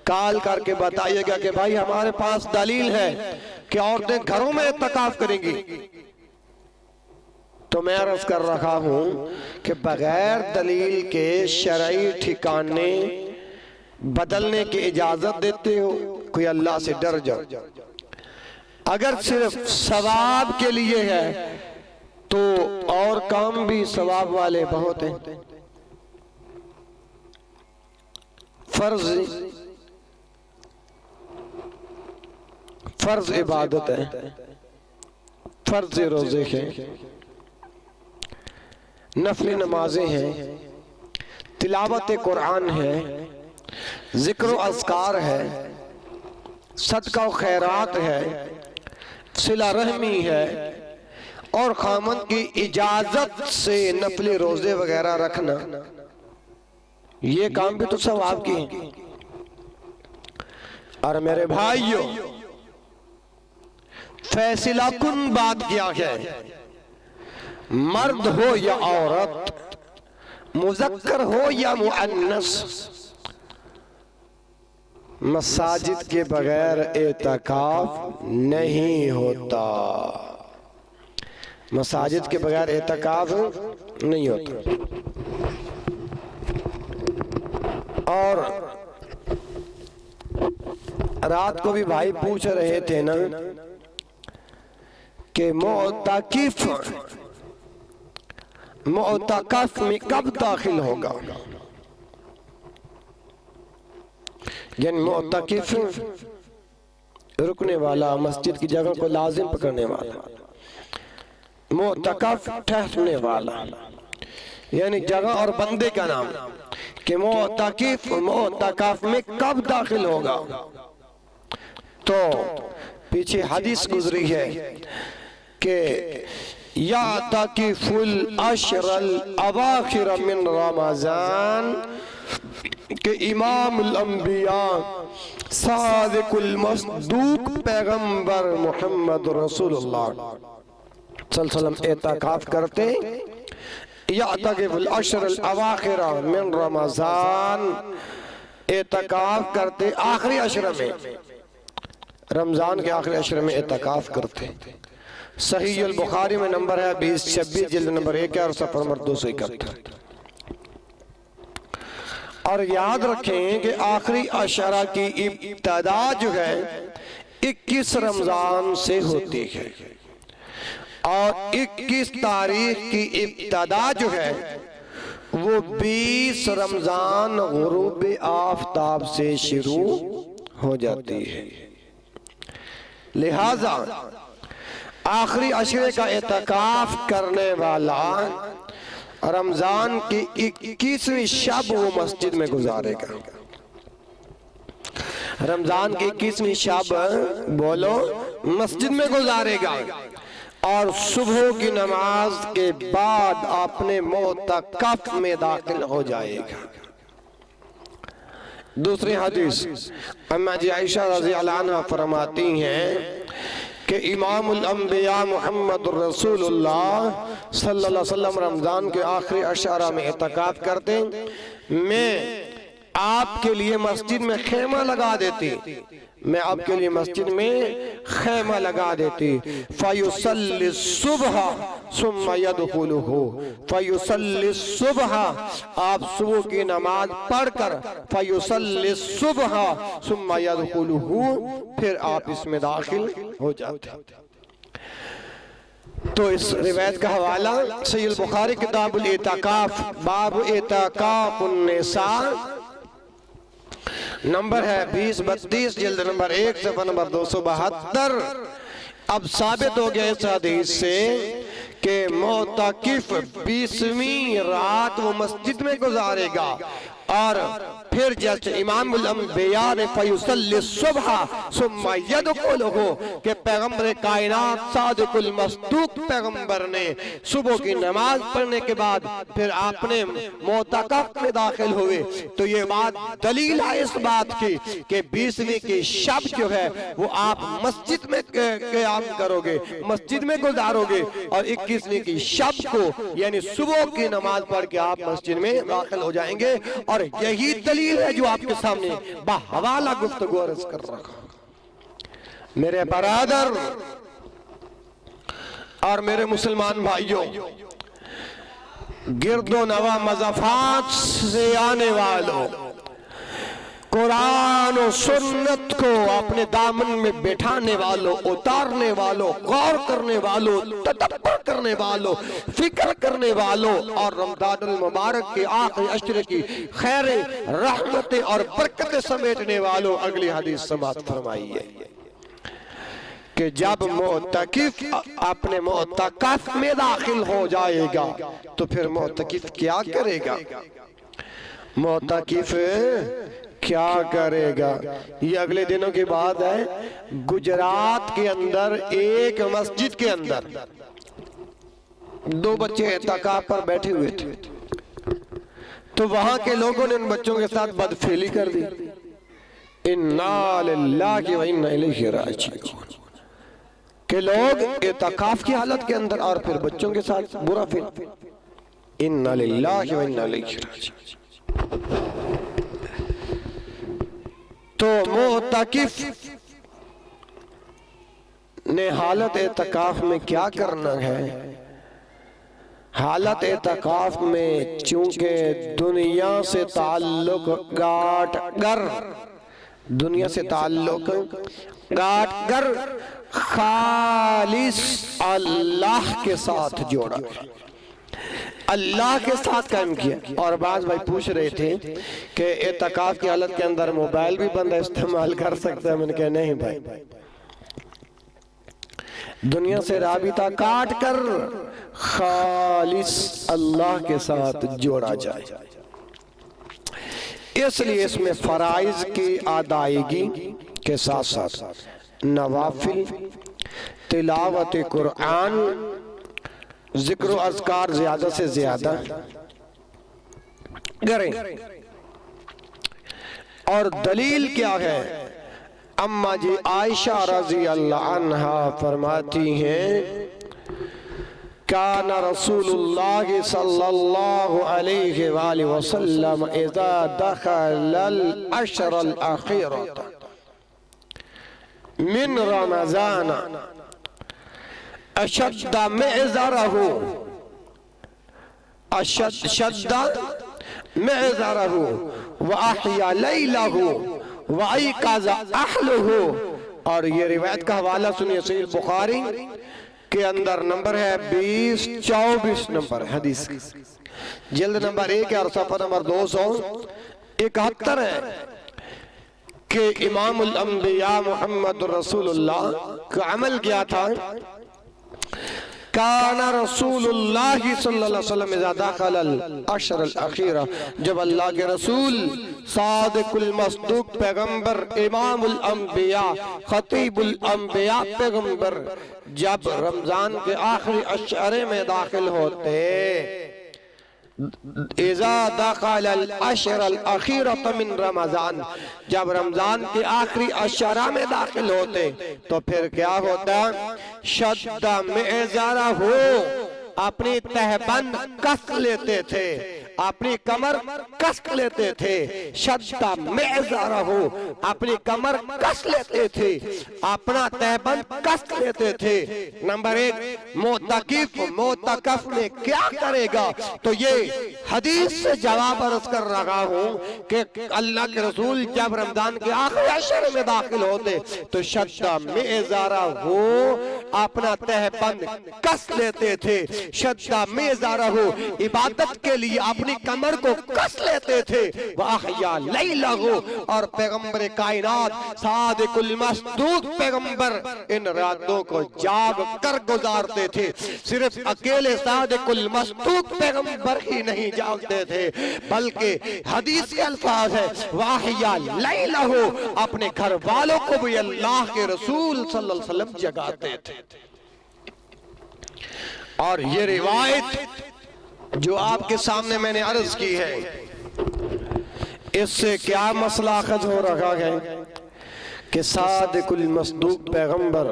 कॉल करके बताइएगा कि भाई हमारे पास दलील है कि औरतें घरों में एतकाफ करेंगी। तो मैं अर्ज कर रहा हूं कि बगैर दलील के शरई ठिकाने बदलने की इजाजत देते हो? कोई अल्लाह से डर जाओ। अगर सिर्फ सवाब के लिए है तो और काम भी सवाब वाले बहुत हैं। फर्ज इबादत है, फर्ज रोजे हैं, नफली नमाजें हैं, तिलावत कुरान है, जिक्र अस्कार है, सदका व खैरात है, सिला रहमी है, और खामन की इजाजत से नफली रोजे वगैरह रखना, ये काम भी तो सवाब के हैं। और मेरे भाइयों, फैसला कुन बात क्या है, मर्द हो या औरत, मुज़क्कर हो या मुअन्नस, मसाजिद के बगैर एतकाफ नहीं होता। मसाजिद के बगैर एतकाफ नहीं होता। और रात को भी भाई पूछ रहे थे ना कि मुअतकफ में कब दाखिल होगा, यानी मुअतकिफ रुकने वाला, मस्जिद की जगह को लाजिम पकड़ने वाला, मुअतकफ ठहरने वाला, यानी जगह और बंदे का नाम, कि मुअतकफ में कब दाखिल होगा। तो पीछे हदीस गुजरी है कि यातकिफुल अशरल अवाखिर मिन रमजान के इमामुल अंबिया सादिकुल मस्दूक पैगंबर मोहम्मद रसूलुल्लाह सल्लल्लाहु अलैहि वसल्लम एतकाफ करते, यातकिफुल अशरल अवाखिर मिन रमजान, एतकाफ करते आखिरी अशर में, रमज़ान के आखिरी अशरे में एतकाफ़ करते हैं। सहीह अल बुखारी में नंबर है 2026, जिल्द नंबर 1 है और सफ़र नंबर 271। और याद रखें कि आखिरी अशरा की इब्तिदा जो है 21 रमज़ान से होती है और 21 तारीख की इब्तिदा जो है वो 20 रमज़ान गुरूब आफताब से शुरू हो जाती है। लिहाजा आखिरी अशरे का एतकाफ करने वाला रमजान की 21वीं शब वो मस्जिद में गुजारेगा। रमजान की 21वीं शब बोलो मस्जिद में गुजारेगा और सुबह की नमाज के बाद अपने मोतकफ में दाखिल हो जाएगा। दूसरी हदीस अम्मा जी आयशा रज़ी अल्लाह अन्हा फरमाती हैं कि इमामुल अंबिया मुहम्मद रसूलुल्लाह सल्लल्लाहु अलैहि वसल्लम रमज़ान के आखिरी अशरा में इत्काफ करते, मैं आपके लिए मस्जिद में खेमा लगा देती, मैं आपके लिए मस्जिद में खेमा लगा देती। फ़युसल्ली सुबह सुम्मा यदखुलुहु, फ़युसल्ली सुबह, आप सुबह की नमाज पढ़कर फ़युसल्ली सुबह सुम्मा यदखुलुहु, फिर आप इसमें दाखिल हो जाते। तो इस रिवायत का हवाला सहीह बुखारी किताबुल इत्काफ बाब इत्काफुन निसा नंबर है 2032, जिल्द नंबर 1 सफ़ा नंबर 272। अब साबित हो गया इस हदीस से कि मोतकिफ 20वीं रात वो मस्जिद में गुजारेगा और फिर जैसे इमामुल अंबिया ने फ़युसल्ली सुबह सुम्मा यदखुलुहु के पैगम्बर कायनात सादिकुल मस्दूक पैगम्बर ने सुबह की नमाज पढ़ने के बाद फिर आपने मोतकफ में दाखिल हुए। तो ये बात दलील है इस बात की कि 20वीं की शब जो है वो आप मस्जिद में क़याम करोगे, मस्जिद में गुजारोगे और 21वीं की शब को यानी सुबह की नमाज पढ़ के आप मस्जिद में दाखिल हो जाएंगे। और यही दलील है जो आपके सामने बाहवाला गुफ्तगू अर्ज कर रखा। मेरे बरादर और मेरे मुसलमान भाइयों, गिरदो नवा मज़ाफ़ात से आने वालों, कुरान और सुन्नत को अपने दामन में बैठाने वालों, उतारने वालों, गौर करने वालों, तदब्बर करने वालों, फिक्र करने वालों और रमज़ानुल मुबारक के आखिरी अशरे की खैरें, रहमतें और बरकतें समेटने वालों, अगली हदीस समाअत फरमाइए कि जब मोतकिफ अपने मोतकफ में दाखिल हो जाएगा तो फिर मोतकिफ क्या करेगा? मोतकिफ क्या करेगा? ये अगले दिनों की बात है। गुजरात के अंदर एक मस्जिद के अंदर 2 बच्चे एतकाफ पर बैठे हुए थे, तो वहां के लोगों ने उन बच्चों के साथ बदफेली कर दी। इन्ना लिल्लाहि व इन्ना इलैहि राजिऊन के लोग एतकाफ की हालत के अंदर और फिर बच्चों के साथ बुरा फेल। इन्ना लिल्लाहि व इन्ना इलैहि राजिऊन। तो मोतकिफ ने हालत एतकाफ में क्या करना है? हालत एतकाफ में चूंकि दुनिया से ताल्लुक गाट कर, दुनिया से ताल्लुक गाट कर खालिस अल्लाह के साथ जोड़ा, अल्लाह के साथ कायम किया। और बाज भाई पूछ रहे थे कि एतकाफ की हालत के अंदर मोबाइल भी बंदा इस्तेमाल कर सकता है। मैंने कहा नहीं भाई, दुनिया से राबिता काट कर खालिस अल्लाह के साथ जोड़ा जाए। इसलिए इसमें फराइज की अदायगी के साथ साथ नवाफिल, तिलावत कुरान, जिक्र अज़कार ज्यादा से ज्यादा करें। और दलील क्या है? अम्मा जी आयशा रज़ी अल्लाह अन्हा फरमाती हैं, काना रसूलुल्लाह सल्लल्लाहु अलैहि वसल्लम इज़ा दखलल अशरल अखीरत, मिन रमज़ान अशद्द मिज़रहु अशद्द मिज़रहु व अहया लैलहु व अयक़ज़ अहलहु। और ये रिवायत का हवाला सुनिए, सहीह बुखारी के अंदर नंबर है 2024 नंबर हदीस, जिल्द नंबर 1 और सफ़ा नंबर 271 है कि इमामुल अंबिया मुहम्मद रसूलुल्लाह का अमल किया था। काना रसूलुल्लाह सल्लल्लाहु अलैहि वसल्लम इज़ा दखलल अशर अल अखीरा, जब अल्लाह के रसूल सादिकुल मस्दूक पैगंबर इमामुल अंबिया खतीबुल अंबिया पैगंबर जब रमजान के आखिरी अशरे में दाखिल होते, इज़ा दखलल अशर अल अखीरा मिन रमजान, जब रमजान के आखिरी अशरा में दाखिल होते तो फिर क्या होता, शद्द मिज़रहु, अपनी तहबंद कस लेते थे, अपनी कमर कस लेते थे। शद्द मिज़रहु, अपनी कमर कस लेते थे, अपना तहबंद कस लेते थे। नंबर 1, मोतकफ में क्या करेगा, तो ये हदीस से जवाब अर्ज कर रहा हूं कि अल्लाह के रसूल जब रमजान के आखिरी अशरे में दाखिल होते तो शद्द मिज़रहु, अपना तहबंद कस लेते थे। शद्द मिज़रहु, इबादत के लिए अपनी कमर को कस लेते थे। वह अहया लैलहु, और पैगंबर कायनात सादिकुल मस्दूक पैगंबर इन रातों को जाग कर गुजारते थे। सिर्फ अकेले सादिकुल मस्दूक पैगंबर ही नहीं जागते थे, बल्कि हदीस के अल्फाज है वह अहया लैलहु, अपने घर वालों को भी अल्लाह के रसूल सल्लल्लाहु अलैहि वसल्लम जगाते थे। और ये रिवायत जो आपके सामने मैंने अर्ज की है, इससे क्या मसला अखज़ हो रहा है कि सादिकुल मस्दूक पैगंबर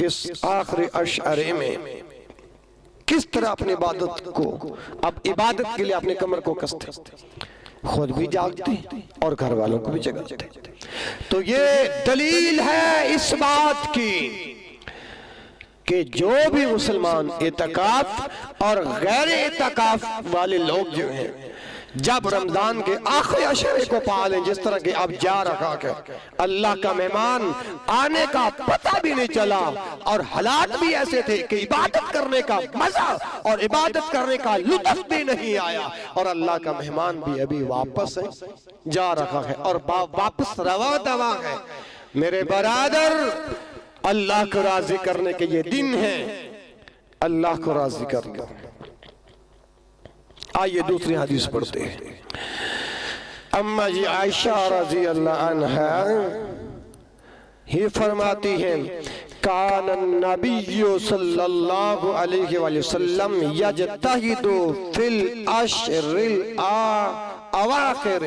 इस आखिरी अशअरे में किस तरह अपनी इबादत को, अब इबादत के लिए अपनी कमर को कसते, खुद भी जागते और घर वालों को भी जगाते। तो ये दलील है इस बात की कि जो भी मुसलमान इतकाफ और गैर इतकाफ वाले लोग जो हैं, जब रमजान के आखिरी अशरे को पालें, जिस तरह के अब जा रखा है, अल्लाह का मेहमान आने का पता भी नहीं चला और हालात भी ऐसे थे कि इबादत करने का मजा और इबादत करने का लुत्फ भी नहीं आया, और अल्लाह का मेहमान भी अभी वापस है, जा रखा है और वापस रवा दवा है। मेरे बरादर, अल्लाह को राजी करने के ये दिन है, अल्लाह को राजी करना। आइए दूसरी हदीस पढ़ते हैं। अम्मा जी आयशा रज़ी अल्लाह अन्हा ही फरमाती हैं, कान नबिय्यु सल्लल्लाहु अलैहि वसल्लम यजतहिदु फिल अशरिल अवाखिर,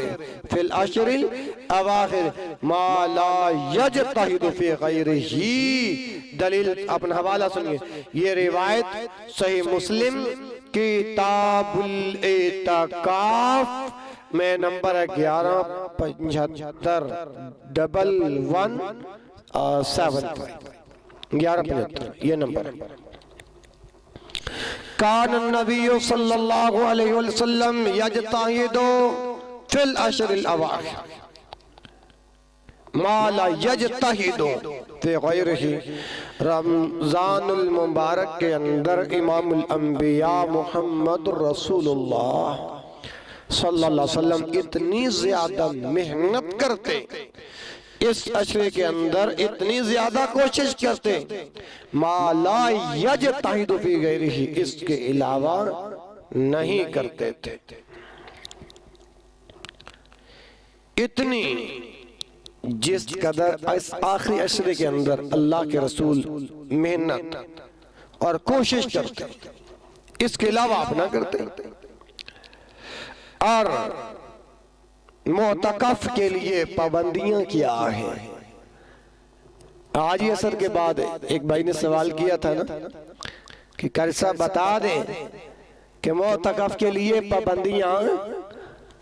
फिल अशरिल अवाखिर मा ला यजतहिदु फी गैरिही। दलील अपना हवाला सुनिए, ये रिवायत सही मुस्लिम किताबुल इतिकाफ में नंबर 1175 1175 ये नंबर है। कान नबी सल्लल्लाहु अलैहि वसल्लम यजताहिदु फिल अशरिल अवाखिर मा ला यजताहिदु फी गैरिही। रमजानुल मुबारक के अंदर इमामुल अंबिया मुहम्मद रसूलुल्लाह सल्लल्लाहु अलैहि वसल्लम इतनी ज्यादा मेहनत करते, इस अशरे के अंदर इतनी ज्यादा कोशिश करते, माला यजतहिदु फी गैरिही, इसके अलावा नहीं करते थे। इतनी जिस कदर इस आखिरी अशरे के अंदर अल्लाह के रसूल मेहनत और कोशिश करते, इसके अलावा आप ना करते। और मोतकफ के लिए पाबंदियां क्या हैं? आज ही असर के बाद एक भाई ने सवाल किया था ना कि कैसा बता दें कि मोतकफ के लिए पाबंदियां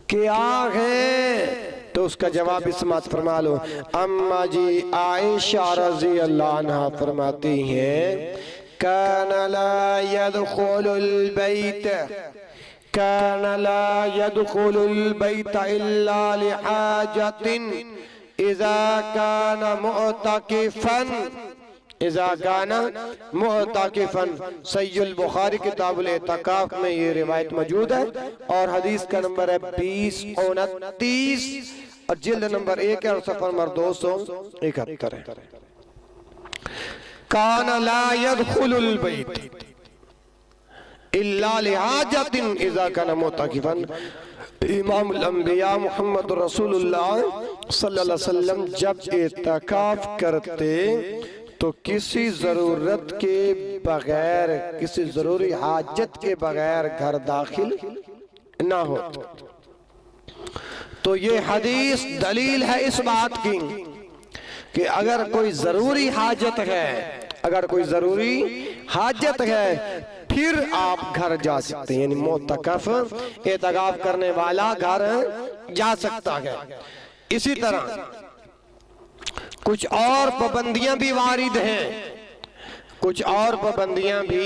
क्या हैं। तो उसका जवाब इस्मात फरमा लो। अम्मा जी आयशा रज़ी अल्लाह अन्हा फरमाती हैं, काना ला यदखुलुल बैत, काना ला यदखुलुल बैत इल्ला लिहाजतिन इज़ा काना मुअतकिफन, इज़ा काना मुअतकिफन। सहीहुल बुखारी किताबुल इतिकाफ में ये रिवायत मौजूद है और हदीस का नंबर है 2029 और जिल्द नंबर 1 है और सफर नंबर 271 है। काना ला यदखुलुल बैत इल्ला लिहाजतिन इज़ा काना मुअतकिफन। इमामुल अंबिया मुहम्मद रसूलुल्लाह सल्लल्लाहु अलैहि वसल्लम जब इतिकाफ करते तो किसी जरूरत के बगैर, किसी जरूरी हाजत के बगैर घर दाखिल ना हो। तो ये हदीस दलील है इस बात की कि अगर कोई जरूरी हाजत है, अगर कोई जरूरी हाजत है फिर आप घर जा सकते हैं, यानी मोतकफ एतकाफ करने वाला घर जा सकता है। इसी तरह कुछ और पाबंदियां भी वारिद हैं, कुछ और पाबंदियां भी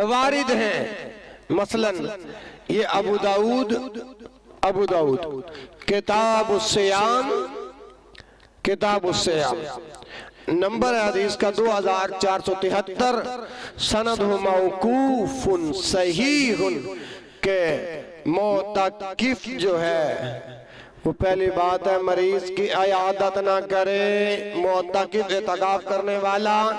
वारिद हैं। मसलन ये अबू दाऊद किताबुस्सियाम नंबर हदीस का 2473, सनद मौकूफुन सहीहुन के मोतकिफ जो है वो पहली बात है मरीज की इयादत ना करे। मोतकिफ इतिकाफ करने वाला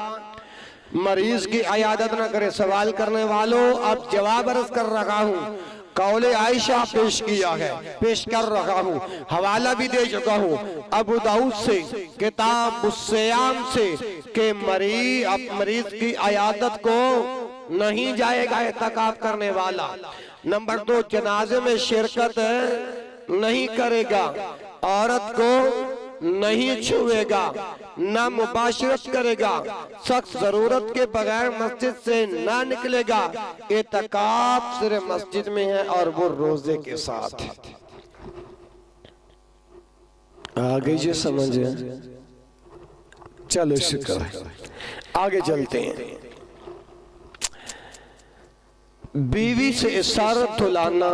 मरीज की इयादत ना करे। सवाल करने वालों अब जवाब अर्ज कर रहा हूँ, कौले आयशा पेश किया है, पेश कर रहा हूँ, हवाला भी दे चुका हूँ अबू दाऊद से किताबुस्सियाम से कि मरीज की इयादत को नहीं जाएगा इतिकाफ करने वाला। नंबर 2 जनाजे में शिरकत नहीं करेगा, औरत को नहीं छुएगा, ना मुबाशरत करेगा, सख्त जरूरत के बगैर मस्जिद से ना निकलेगा। इतिकाफ सिर्फ मस्जिद में है और वो रोजे के साथ। आगे जो समझ है, चलो शुक्र है, आगे चलते हैं। बीवी से सर धुलाना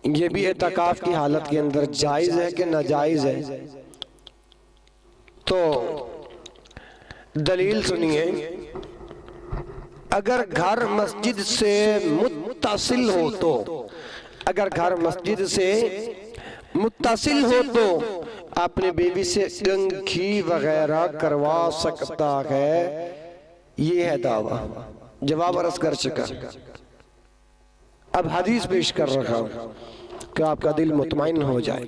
ये भी इतिकाफ की हालत के अंदर जायज है कि नाजायज है? तो दलील सुनिए। अगर घर मस्जिद से मुत्तसिल हो तो, अगर घर मस्जिद से मुत्तसिल हो तो अपने बीवी से कंघी वगैरह करवा सकता है। ये है दावा, जवाब अर्ज कर चुका। अब हदीस पेश कर रहा हूं कि आपका दिल मुतमईन हो जाए।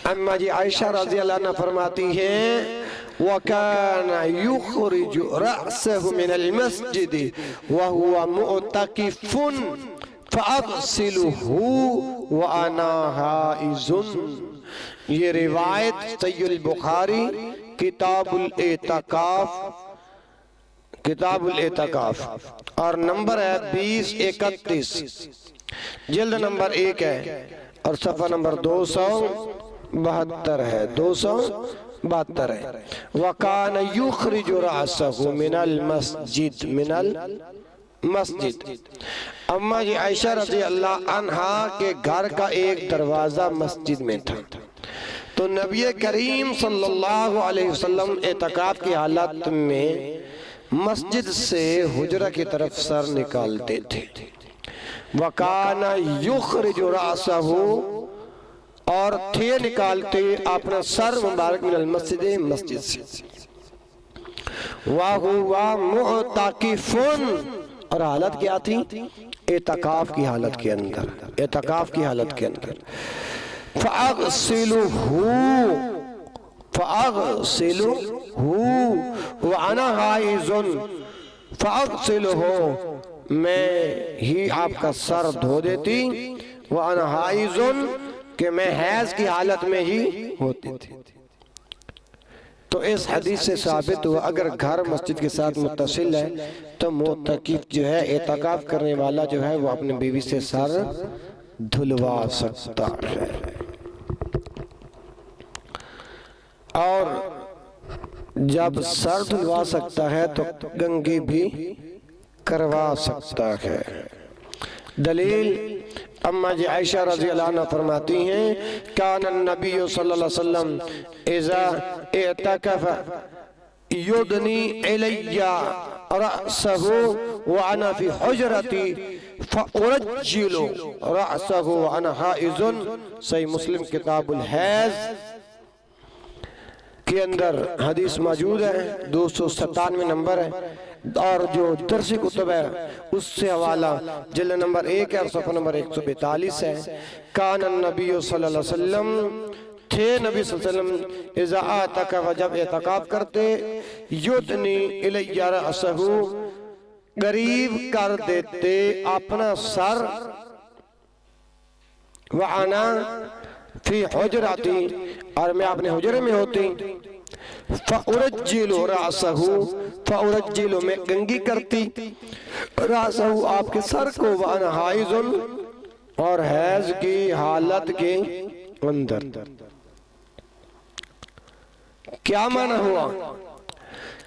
अम्मा जी आयशा रज़ी अल्लाह अन्हा फरमाती हैं, वकाना युखरिजु रअसहु मिनल मस्जिद व हुवा मुअतकिफुन फअग़सिलुहु व अना हाइज़ुन। ये रिवायत सहीहुल बुखारी किताबुल इतिकाफ और नंबर है 2031, जिल्द नंबर 1 है और सफ़ा नंबर 272 है, 272 है। वकान युखरिजु रअसहु मिनल मस्जिद। अम्मा जी आयशा रज़ी अल्लाह अन्हा के घर का एक दरवाजा मस्जिद में था, तो नबी करीम सल्लल्लाहु अलैहि वसल्लम इतिकाफ की हालत में मस्जिद से हुजरा की तरफ सर निकालते थे। वकाना युखरिजु रअसहु, और थे निकालते अपना सर मुबारक मिनल मस्जिद से। वहुवा मुअतकिफुन, और हालत क्या थी? इतिकाफ की हालत के अंदर, इतिकाफ की हालत के अंदर। फअग़सिलुहु व अना हाइज़ुन, फअग़सिलुहु, मैं ही आपका सर धो देती, व अना हाइज़ुन, कि मैं हैज की हालत में ही होती थी। तो इस हदीस से साबित हुआ अगर घर मस्जिद के साथ मुत्तसिल है तो मुअतकिफ जो है, इतिकाफ करने वाला जो है, वो अपने बीवी से सर धुलवा सकता है और जब सर धुलवा सकता है तो कंघी भी करवा सकता है। दलील अम्मा जी आयशा रज़ी अल्लाह अन्हा फरमाती हैं, कान नबी सल्लल्लाहु अलैहि वसल्लम इज़ा इअतकफ़ युदनी इलैया रअसहु व अना फी हुजरती फउरज्जिलु रअसहु व अना हाइज़ुन। सही मुस्लिम किताबुल हैज़ के अंदर हदीस मौजूद है, 297 नंबर है। और जो दर्सी कुतुब है उससे हवाला जिल्द नंबर 1 है और सफ़ा नंबर 142 है। कान नबी सल्लल्लाहु अलैहि वसल्लम, थे नबी सल्लल्लाहु अलैहि वसल्लम, इज़ा आतकफ़, जब एतकाफ करते, युदनी इलैया रअसहु, करीब कर देते अपना सर, व अना फी हुजरती, और मैं अपने हुजरे में होती, फउरज्जिलु रअसहु, फउरज्जिलु में कंघी करती, रअसहु आपके सर को, व अना हाइज़ुन, और हैज की हालत के अंदर। क्या माना हुआ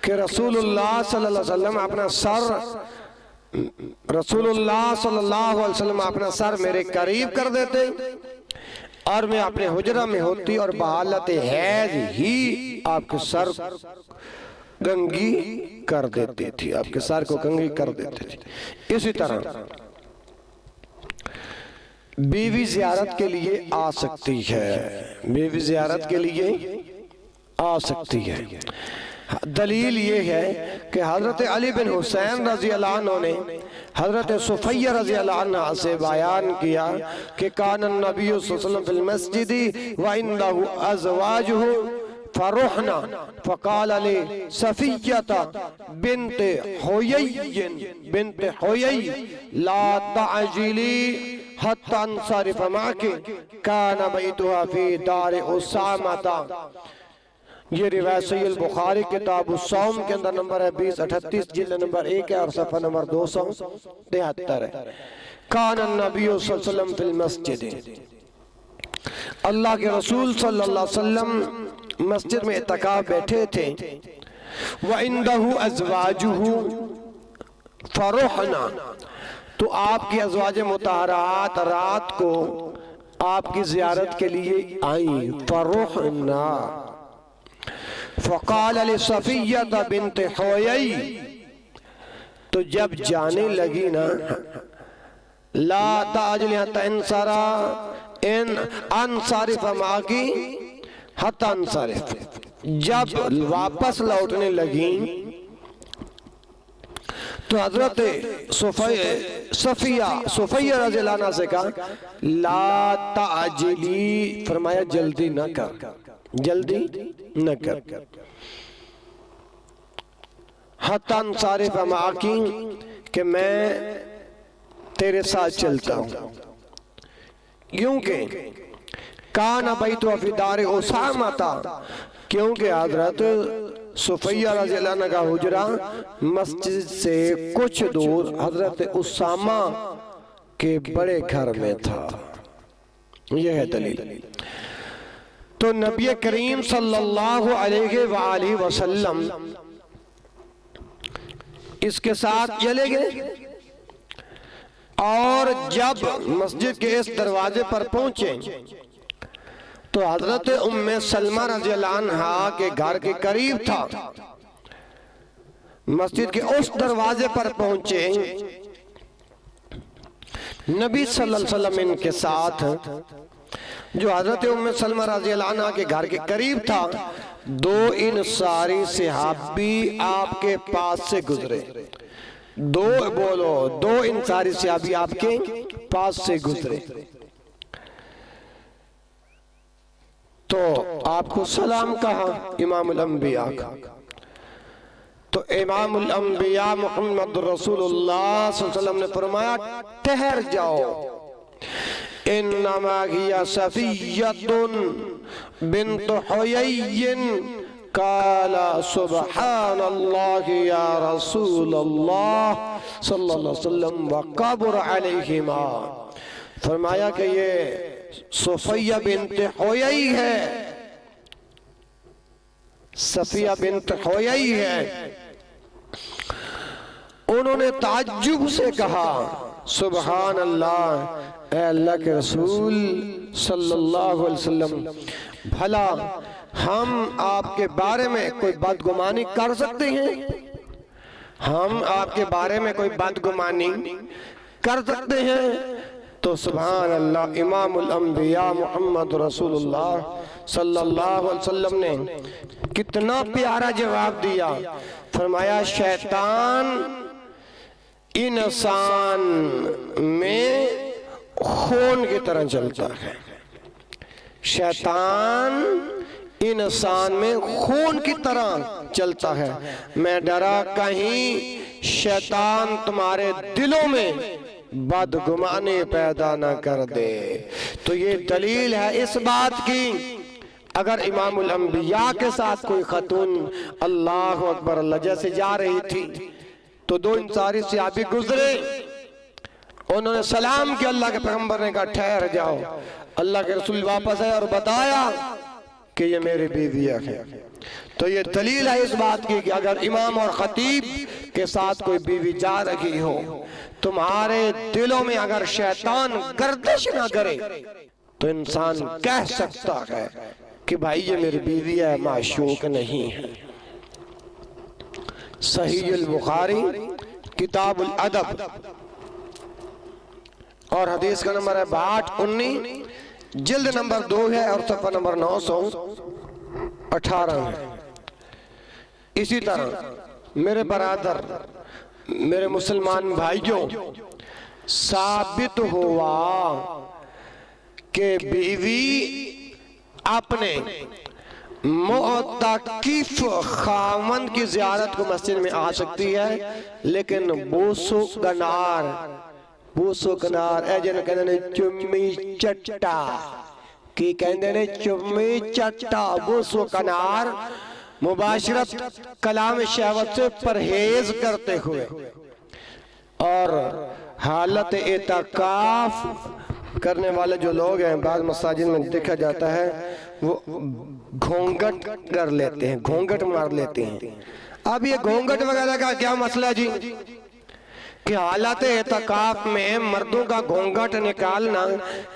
कि रसूलुल्लाह सल्लल्लाहु अलैहि वसल्लम अपना सर, रसूलुल्लाह सल्लल्लाहु अलैहि वसल्लम अपना सर मेरे करीब कर देते और मैं अपने हुजरा में होती और बहालत हैज ही आपके सर कंघी कर देती थी, आपके सर को कंघी कर देती थी। इसी तरह बीवी ज़ियारत के लिए आ सकती है, बीवी ज़ियारत के लिए आ सकती है। दलील ये है कि हजरत अली बिन हुसैन रजी अल्लाह अन्हु ने हजरत सुफैया रजी अल्लाह अन्हा से बयान किया कि कान नबी सल्लल्लाहु अलैहि वसल्लम फिल मस्जिदी व इंदहु अज़वाजुहु फरुहना फ़क़ाल अली सफ़िय्यता बिन्त हुयय बिन्त हुयय ला तअजिली हत्ता अंसरिफ़ माकी कान बैतुहा फी दार उसामा। ये रिवायत सहीह बुखारी किताब उस्सौम के अंदर नंबर है 2038, जिल्द नंबर 1 है और सफ़ा नंबर 273 है। कान नबी सल्लल्लाहु अलैहि वसल्लम फिल मस्जिद, अल्लाह के रसूल सल्लल्लाहु अलैहि वसल्लम मस्जिद में इत्तिकाफ बैठे थे, व इंदहु अज़वाजुहु फरुहना, तो आपकी अज़वाज मुताहरात रात को आपकी ज़ियारत के लिए आई, फरुहना। फ़क़ाल अली सफ़िय्यता बिन्त हुयय, तो जब जाने लगी ना, ला ताजली हत्ता इंसरा इन अंसरिफ़ माकी हत्ता अंसरिफ़, जब वापस लौटने लगी तो हजरत सफ़िया रज़ी अल्लाह अन्हा से कहा, ला ताजली, फरमाया जल्दी न कर, जल्दी न कर, हत्ता अंसरिफ़ माकी, कि मैं तेरे साथ चलता हूँ। क्योंकि कान बैतुहा फी दार उसामा था, क्योंकि हजरत सुफैया रज़ी अल्लाह अन्हा का हुजरा मस्जिद से कुछ दूर हजरत उसामा के बड़े घर में था। यह है दलील। तो नबी करीम सल्लल्लाहु अलैहि वसल्लम इसके साथ चले गए और जब मस्जिद के इस दरवाजे पर पहुंचे तो हजरत उम्मे सलमा रज़ी अल्लाह अन्हा के घर के करीब था। मस्जिद के उस दरवाजे पर पहुंचे, नबी सल्लल्लाहु अलैहि वसल्लम इनके साथ, जो हजरत उम्मे सलमा रज़ी अल्लाह अन्हा के घर के करीब था, दो इन सारी सहाबी आपके पास से गुजरे, दो इन सारी सहाबी आपके पास से गुजरे। तो आपको सलाम कहा इमामुल अंबिया का, तो इमामुल अंबिया मुहम्मद रसूलुल्लाह सल्लल्लाहु अलैहि वसल्लम ने फरमाया, ठहर जाओ, इन्नमा हिया सफिय्यतुन बिन्त हुयय्यिन काला सुब्हानल्लाह या रसूलल्लाह सल्लल्लाहु अलैहि वसल्लम व कब्र अलैहिमा फरमाया कि ये सोफिया बिन्त हुयई है, सफिया बिन्त हुयई है। उन्होंने ताज्जुब से कहा सुभान अल्लाह, ऐ अल्लाह के रसूल सल्लल्लाहु अलैहि वसल्लम, भला हम आपके बारे में कोई बदगुमानी कर सकते हैं? हम आपके बारे में कोई बदगुमानी कर सकते हैं? तो सुभान अल्लाह, इमामुल अंबिया मोहम्मद रसूलुल्लाह सल्लल्लाहु अलैहि वसल्लम ने कितना प्यारा जवाब दिया। फरमाया शैतान इंसान में खून की तरह चलता है, शैतान इंसान में खून की तरह चलता है। मैं डरा कहीं शैतान तुम्हारे दिलों में बदगुमानी पैदा ना कर दे। तो ये दलील है इस बात की, अगर इमामुल अंबिया के साथ कोई खतून अल्लाह अकबर अल्लाह जैसे जा रही थी तो दो इंसारी सहाबी गुजरे, उन्होंने सलाम किया, अल्लाह के पैगंबर ने कहा ठहर जाओ। अल्लाह के रसूल वापस आए और बताया कि ये मेरी बीवियां हैं। तो ये दलील है इस बात की कि अगर इमाम और खतीब के साथ कोई बीवी जा रही हो, तुम्हारे दिलों में अगर शैतान गर्दिश ना करे तो इंसान कह सकता है कि भाई ये मेरी बीवी है, माशूक नहीं है। सहीह बुखारी किताबुल अदब और हदीस का नंबर है 6219, जिल्द नंबर 2 है और सफ़ा नंबर 918 है। इसी तरह मेरे बरादर, मेरे मुसलमान भाइयों, साबित हुआ कि बीवी अपने मुअत्तकिफ खामन की ज़ियारत को मस्जिद में आ सकती है, लेकिन बोसो कनार ए जिन कहते ने चुम्मी चट्टा की कहते ने चुम्मी चट्टा, बोसो कनार मुबाशरत कलाम शहवत से परहेज करते हुए और हालत एतकाफ करने वाले जो लोग हैं, बाद मसाजिद में देखा जाता है वो घोंघट कर लेते हैं, घोंघट मार लेते हैं। अब ये घोंघट वगैरह का क्या मसला जी कि हालत एतकाफ में मर्दों का घोंघट निकालना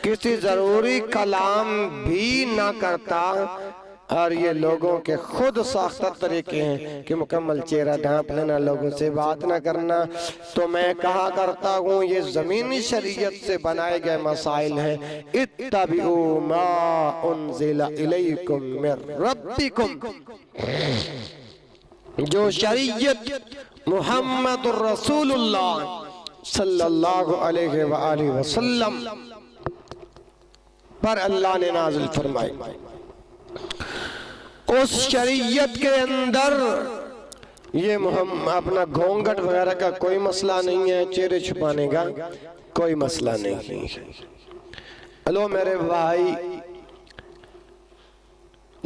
किसी जरूरी कलाम भी ना करता, और ये लोगों के खुद साख्ता तरीके हैं कि मुकम्मल चेहरा ढांप लेना, लोगों से बात ना करना। तो मैं कहा करता हूँ ये जमीनी शरीयत से बनाए गए मसाइल हैं। इत्तबिउ मा उन्ज़िला इलैकुम मिर रब्बिकुम, जो शरीयत मुहम्मद रसूलुल्लाह सल्लल्लाहु अलैहि वसल्लम पर अल्लाह ने नाज़िल फरमाई, उस शरीयत के अंदर ये अपना घोंघट वगैरह का कोई मसला नहीं है, चेहरे छुपाने का कोई मसला नहीं है। हेलो मेरे भाई,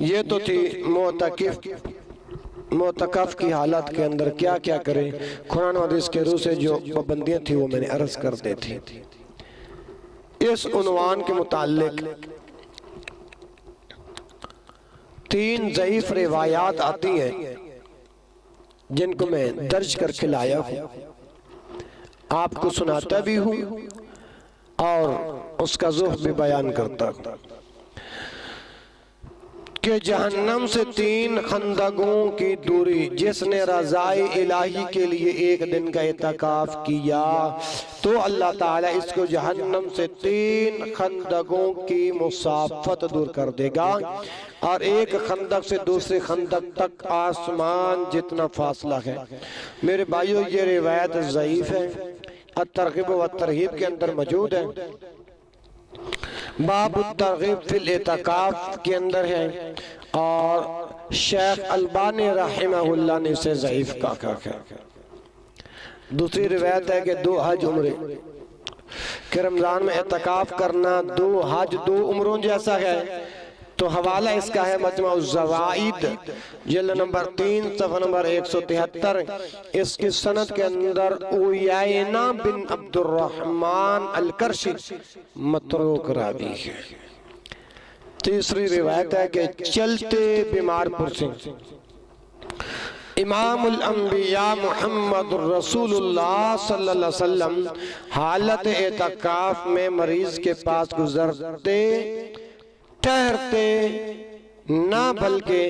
ये तो थी मोतकफ की हालत के अंदर क्या क्या करें। कुरान और हदीस के रूह से जो पाबंदियां थी वो मैंने अर्ज कर दी थी। इस उन्वान के मुताल्लिक 3 ज़ईफ रिवायात आती हैं जिनको मैं दर्ज करके लाया हूँ, आपको सुनाता भी हूँ और उसका ज़ुह्र भी बयान करता हूँ कि जहन्नम से 3 खंदकों की दूरी, जिसने रज़ाए इलाही के लिए 1 दिन का इत्काफ किया तो अल्लाह ताला इसको जहन्नम से 3 खंदकों की मुसाफत दूर कर देगा, और एक खंदक से दूसरे खंदक तक आसमान जितना फासला है। मेरे भाइयों, ये रिवायत ज़ईफ है, अत-तरग़ीब व तरहीब के अंदर मौजूद है, बाब तरग़ीब फिल इत्काफ के अंदर है, और शेख अलबानी रहमहुल्लाह ने इसे ज़ईफ कहा है। दूसरी रिवायत है कि 2 हज उम्रे कि रमज़ान में इत्काफ करना 2 हज 2 उम्रों जैसा है तो हवाला इसका है मजमुअ ज़वाइद जिल्द नंबर 3 सफ़ा नंबर 173। इसकी सनद के अंदर उयैना बिन अब्दुर्रहमान अल-करशी मतरूक रावी है। तीसरी रिवायत है कि चलते बीमार पुरसे इमामुल अंबिया मुहम्मद रसूलुल्लाह सल्लल्लाहु अलैहि वसल्लम हालत एतकाफ में मरीज के पास गुजरते ठहरते ना बल्कि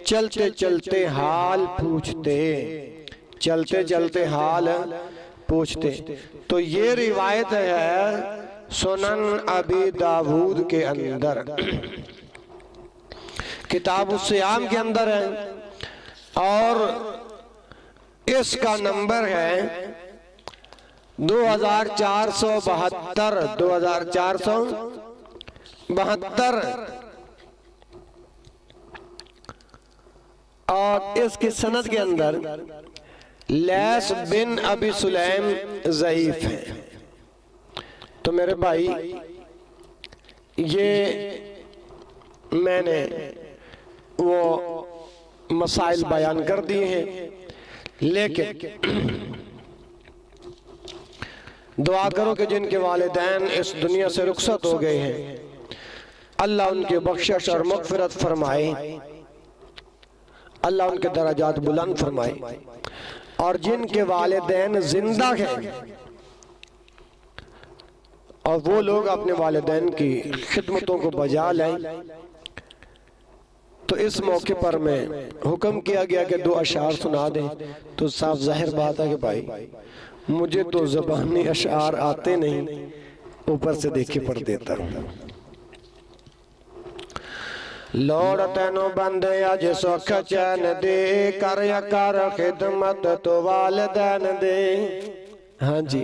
चलते चलते हाल पूछते, चलते चलते हाल पूछते। तो ये रिवायत है सुनन अबी दाऊद के अंदर, किताब सियाम के अंदर है और इसका नंबर है 2472 और इसकी सनद के अंदर लैस बिन अबी सुलैम ज़ईफ है। तो मेरे भाई ये मैंने वो मसाइल बयान कर दिए हैं, लेकिन दुआ करो कि जिनके वालिदैन इस दुनिया से रुखसत हो गए हैं अल्लाह उनकी बख्शिश और मग़फ़िरत फरमाए, अल्लाह उनके दराजात बुलंद फरमाए। और जिनके वालिदैन जिंदा हैं और वो लोग अपने वालिदैन की खिदमतों को बजा लाएं, तो इस मौके पर मैं हुक्म किया गया कि 2 अशार सुना दें। तो साफ जाहिर बात है कि भाई मुझे तो ज़बानी अशार आते नहीं, ऊपर से देखे पढ़ देता हूँ। लोड़ तेनों बंदे अज सुख चैन दे, कर खिदमत तो वालिदैन दे। हाँ जी,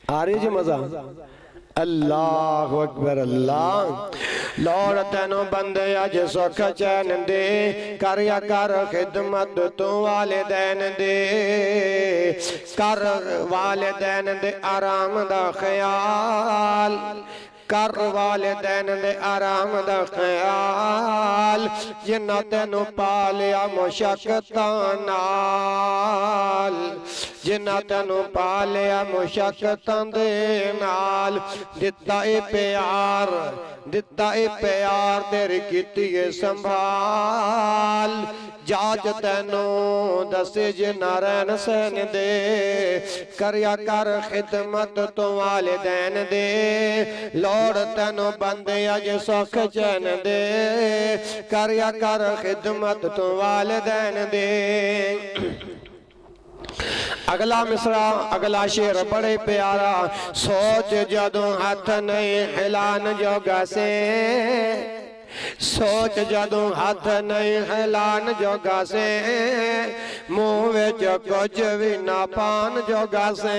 आ रही जी मजा? अल्लाहु अकबर अल्लाह। लोड़ तेनों बंदे अज सुख चैन दे, कर खिदमत तो वालिदैन दे, कर वालिदैन दे आराम दा ख्याल, कर वालिदैन दे आराम दा ख्याल, जिन्ना तेनू पालिया मुशक्कतां नाल, जिन्ना तेनू पालिया मुशक्कतां दे नाल, दिता ए प्यार, दिता ए प्यार तेरी कीती ए संभाल, जाच तेनू दसे जिन्ना रैन सहन दे, करया कर खिदमत तो वालिदैन दे। लोड़ तेनू बंदे अज सुख चैन दे, करया कर खिदमत तो वालिदैन दे। अगला मिसरा, अगला शेर बड़े प्यारा। सोच जदों हाथ नहीं हिलान जोगा से, सोच जदों हाथ नहीं हिलान जोगा से, मुंह विच कुछ भी ना पान जोगा से,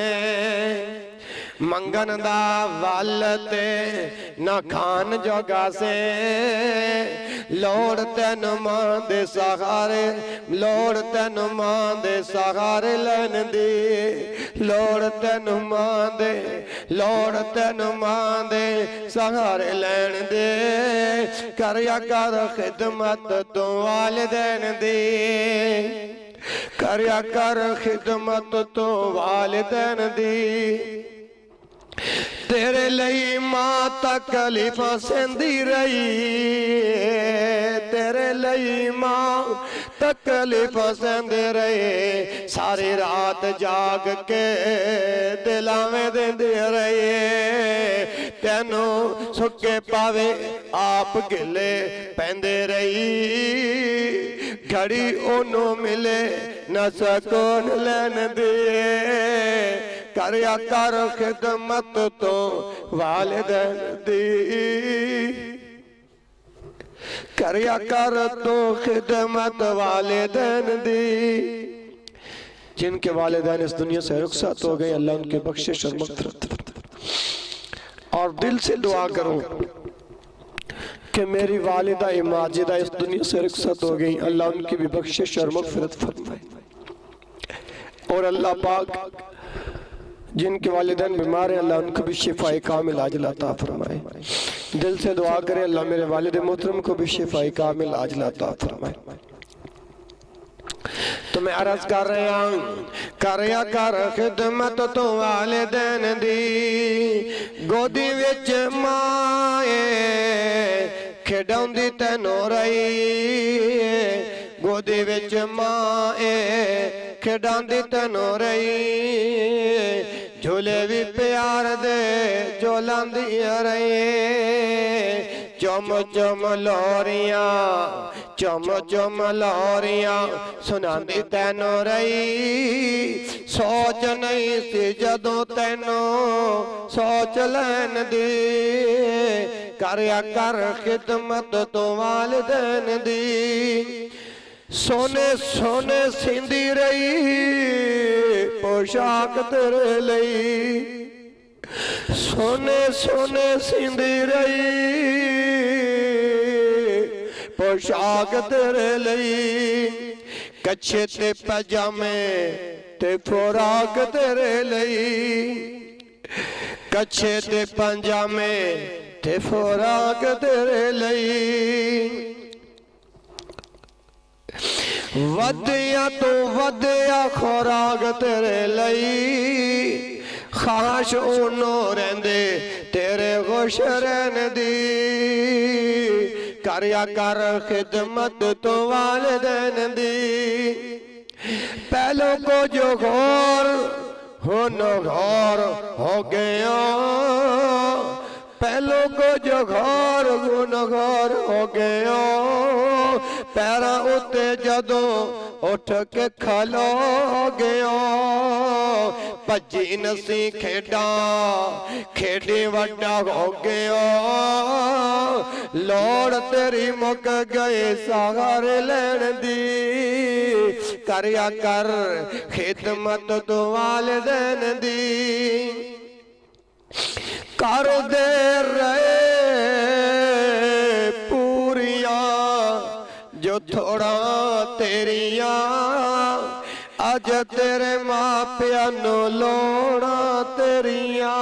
मंगन दा वल ते ना खान जोगा से, लोड़ तेन मां दे सहारे, लोड़ तेन मां दे सहारे लैन दी, लोड़ तेन मां दे, लोड़ तेन मां दे सहारे लैन दे, करया कर खिदमत तो वालिदैन दी, करया कर खिदमत तो वालिदैन दी। तेरे लिए मां तकलीफ सहंदी रही, तेरे लिए मां तकलीफ सहंदे रहे, सारी रात जाग के दिलावे देंदे रहे, तेनू सुके पावे आप गिले पैंदे रही, घड़ी ओनू मिले न सकून लैन दे, करया कर खिदमत तो वालिदैन दी, करया कर तो खिदमत वालिदैन दी। जिनके वालिदैन इस दुनिया से रुखसत हो गए अल्लाह उनकी बख्शिश और मग़फ़िरत। और दिल से दुआ करो कि मेरी वालिदा माजिदा इस दुनिया से रुखसत हो गई, अल्लाह उनकी भी बख्शिश और मग़फ़िरत फरमाए। और अल्लाह पाक जिनके वालिदैन बीमार हैं अल्लाह उनको भी शिफाए कामिल अता फरमाए। दिल से दुआ करें अल्लाह मेरे वालिद मोहतरम को भी शिफाई कामिल आजिल अता फरमाए। तो मैं अर्ज कर रहा करया कर खिदमत तो वालिदैन दी, गोदी विच माए खेडाउंदी तैनू रही, गोदी विच माए खेडाउंदी तैनू रही, झूले भी प्यार दे झोलांदियां रही, चुम चुम लोरियां चुम चुम लोरियां सुनांदी तैनू रही, सोच नहीं सी जदों तैनू सोच लैन दी, करया कर खिदमत तो वालिदैन दी, सोने सोने सींदी रही पोशाक तेरे लई, सोने सोने सींदी रही पोशाक तेरे लई, कच्छे ते पजामे ते फुराक तेरे लई, कच्छे ते पजामे ते फुराक तेरे लई, वधिया तो वधिया खुराक तेरे लई, खाश उनो रहंदे तेरे खुश रहन दी, करया कर खिदमत तो वालिदैन दी, पहलों को जो घोर हो न घोर हो गया, पहलों को जो घोर गुन घोर हो गया, पैरा उत्ते जदों उठ के खलो गया, भजी नसी खेडा खेडी वड्डा हो गया, लोड़ तेरी मुक गए सहारे लैन दी, करया कर खिदमत तो वालिदैन दी, कर दे रहे पूरिया जो थोड़ा तेरिया, अज तेरे मां प्या नो लोड़ा तेरिया,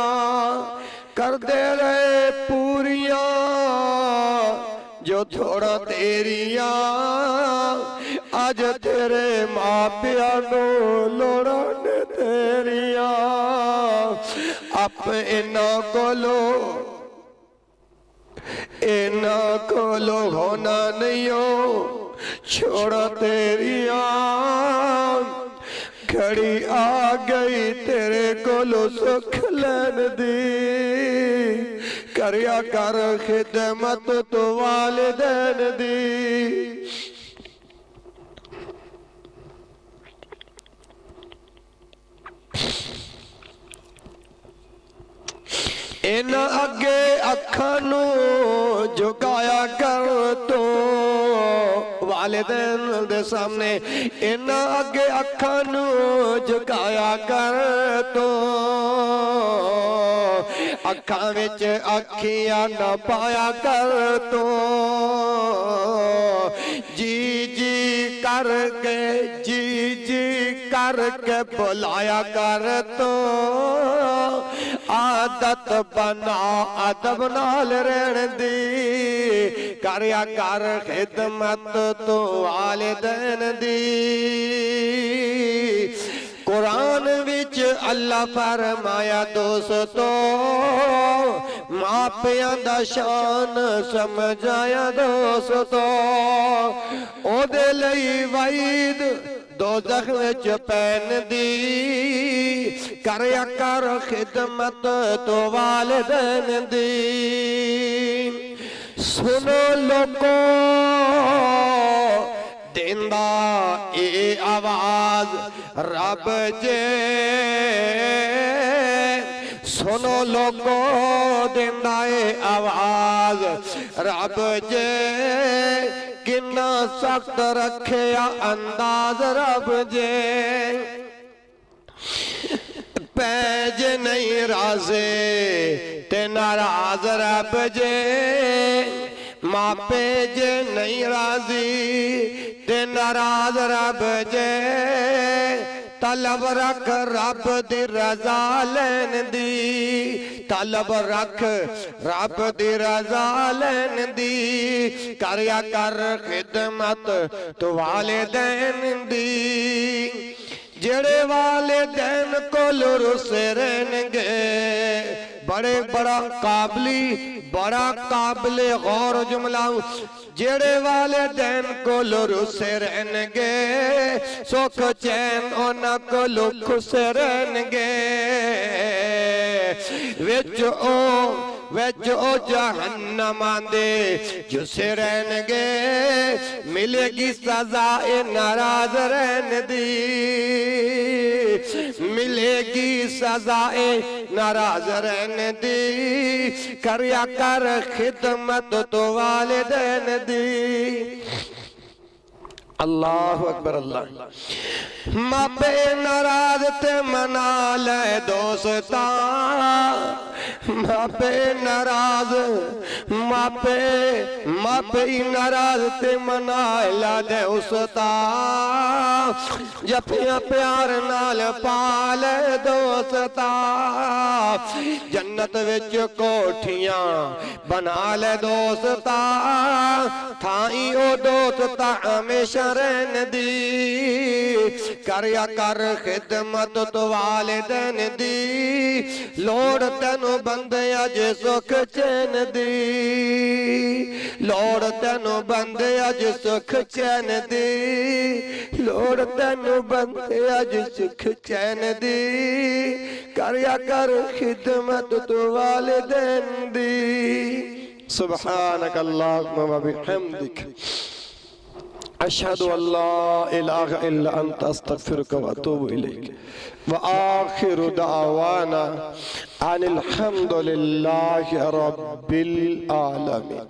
कर दे रहे पूरिया जो थोड़ा तेरिया, अज तेरे मां प्या नो लोड़ा ने तेरिया, आप इन्हां कोलो होना नहीं हो छोड़ तेरिया, घड़ी आ गई तेरे कोलो सुख लैन दी, करया कर खिदमत तो वालिदैन दी, इन अगे अखां नू झुकाया कर तो वालिदैन दे सामने, इन अगे अखां नू झुकाया कर तो, अखां विच अखियां न पाया कर तो, जी जी करके बुलाया कर तो, आदत बना अदब नाल रहन दी, करया कर खिदमत तो वालिदैन दी, कुरान विच अल्लाह फरमाया दोस्तों, मां प्यां दा शान समझाया दोस्तों, ओदे लई वईद दोज़ख विच पैन दी, करया कर खिदमत तो वालिदैन दी, सुनो लोगो देंदा ए आवाज रब जे, सुनो लोगो देंदा ए आवाज रब जे, किन्ना सख्त रखिया अंदाज रब जे, पैज नहीं राजे ते नाराज रब जे, मापे जे नहीं राजी ते नाराज रब जे, तलब रख रब दी रजा लैन दी, तलब रख रब दी रजा लैन दी, करया कर खिदमत तो वालिदैन दी। जेड़े वालिदैन कोल रुसे रहनगे, बड़े बड़ा काबिले गौर जुमला, जेड़े वालिदैन कोल रुसे रहनगे, सुख चैन उन्हां कोल खुश रहनगे। विच ओ जहन्नम आंदे जुसे रहनगे, मिलेगी सजा ए नाराज रहन दी, मिलेगी सजा ए नाराज रहन दी, करया कर खिदमत तो वालिदैन दी। अल्लाह अकबर अल्लाह। मापे नाराज ते मना ले दोस्ता, मापे नाराज मापे नाराज ते मना ला दे उसता, जपिया प्यार नाल पाल दोस्ता, जन्नत विच कोठियां बना ले दोस्ता, थाई ओ दोस्ता हमेशा रहन दी, करया कर खिदमत तो वालिदैन दी, लोड़ तेनू बंदे अज सुख चैन दी, लोड़ तेनू बंदे अज सुख चैन दी, लोड़ तेनू बंदे अज सुख चैन दी, करया कर खिदमत तो वालिदैन दी। सुब्हानक अल्लाहुम्मा व बिहम्दिक, अशहदु अल्ला इलाहा इल्ला अंता अस्तगफिरुका व अतूबु इलैक। व आखिरु दावाना अनिल हम्दुलिल्लाहि रब्बिल आलमीन।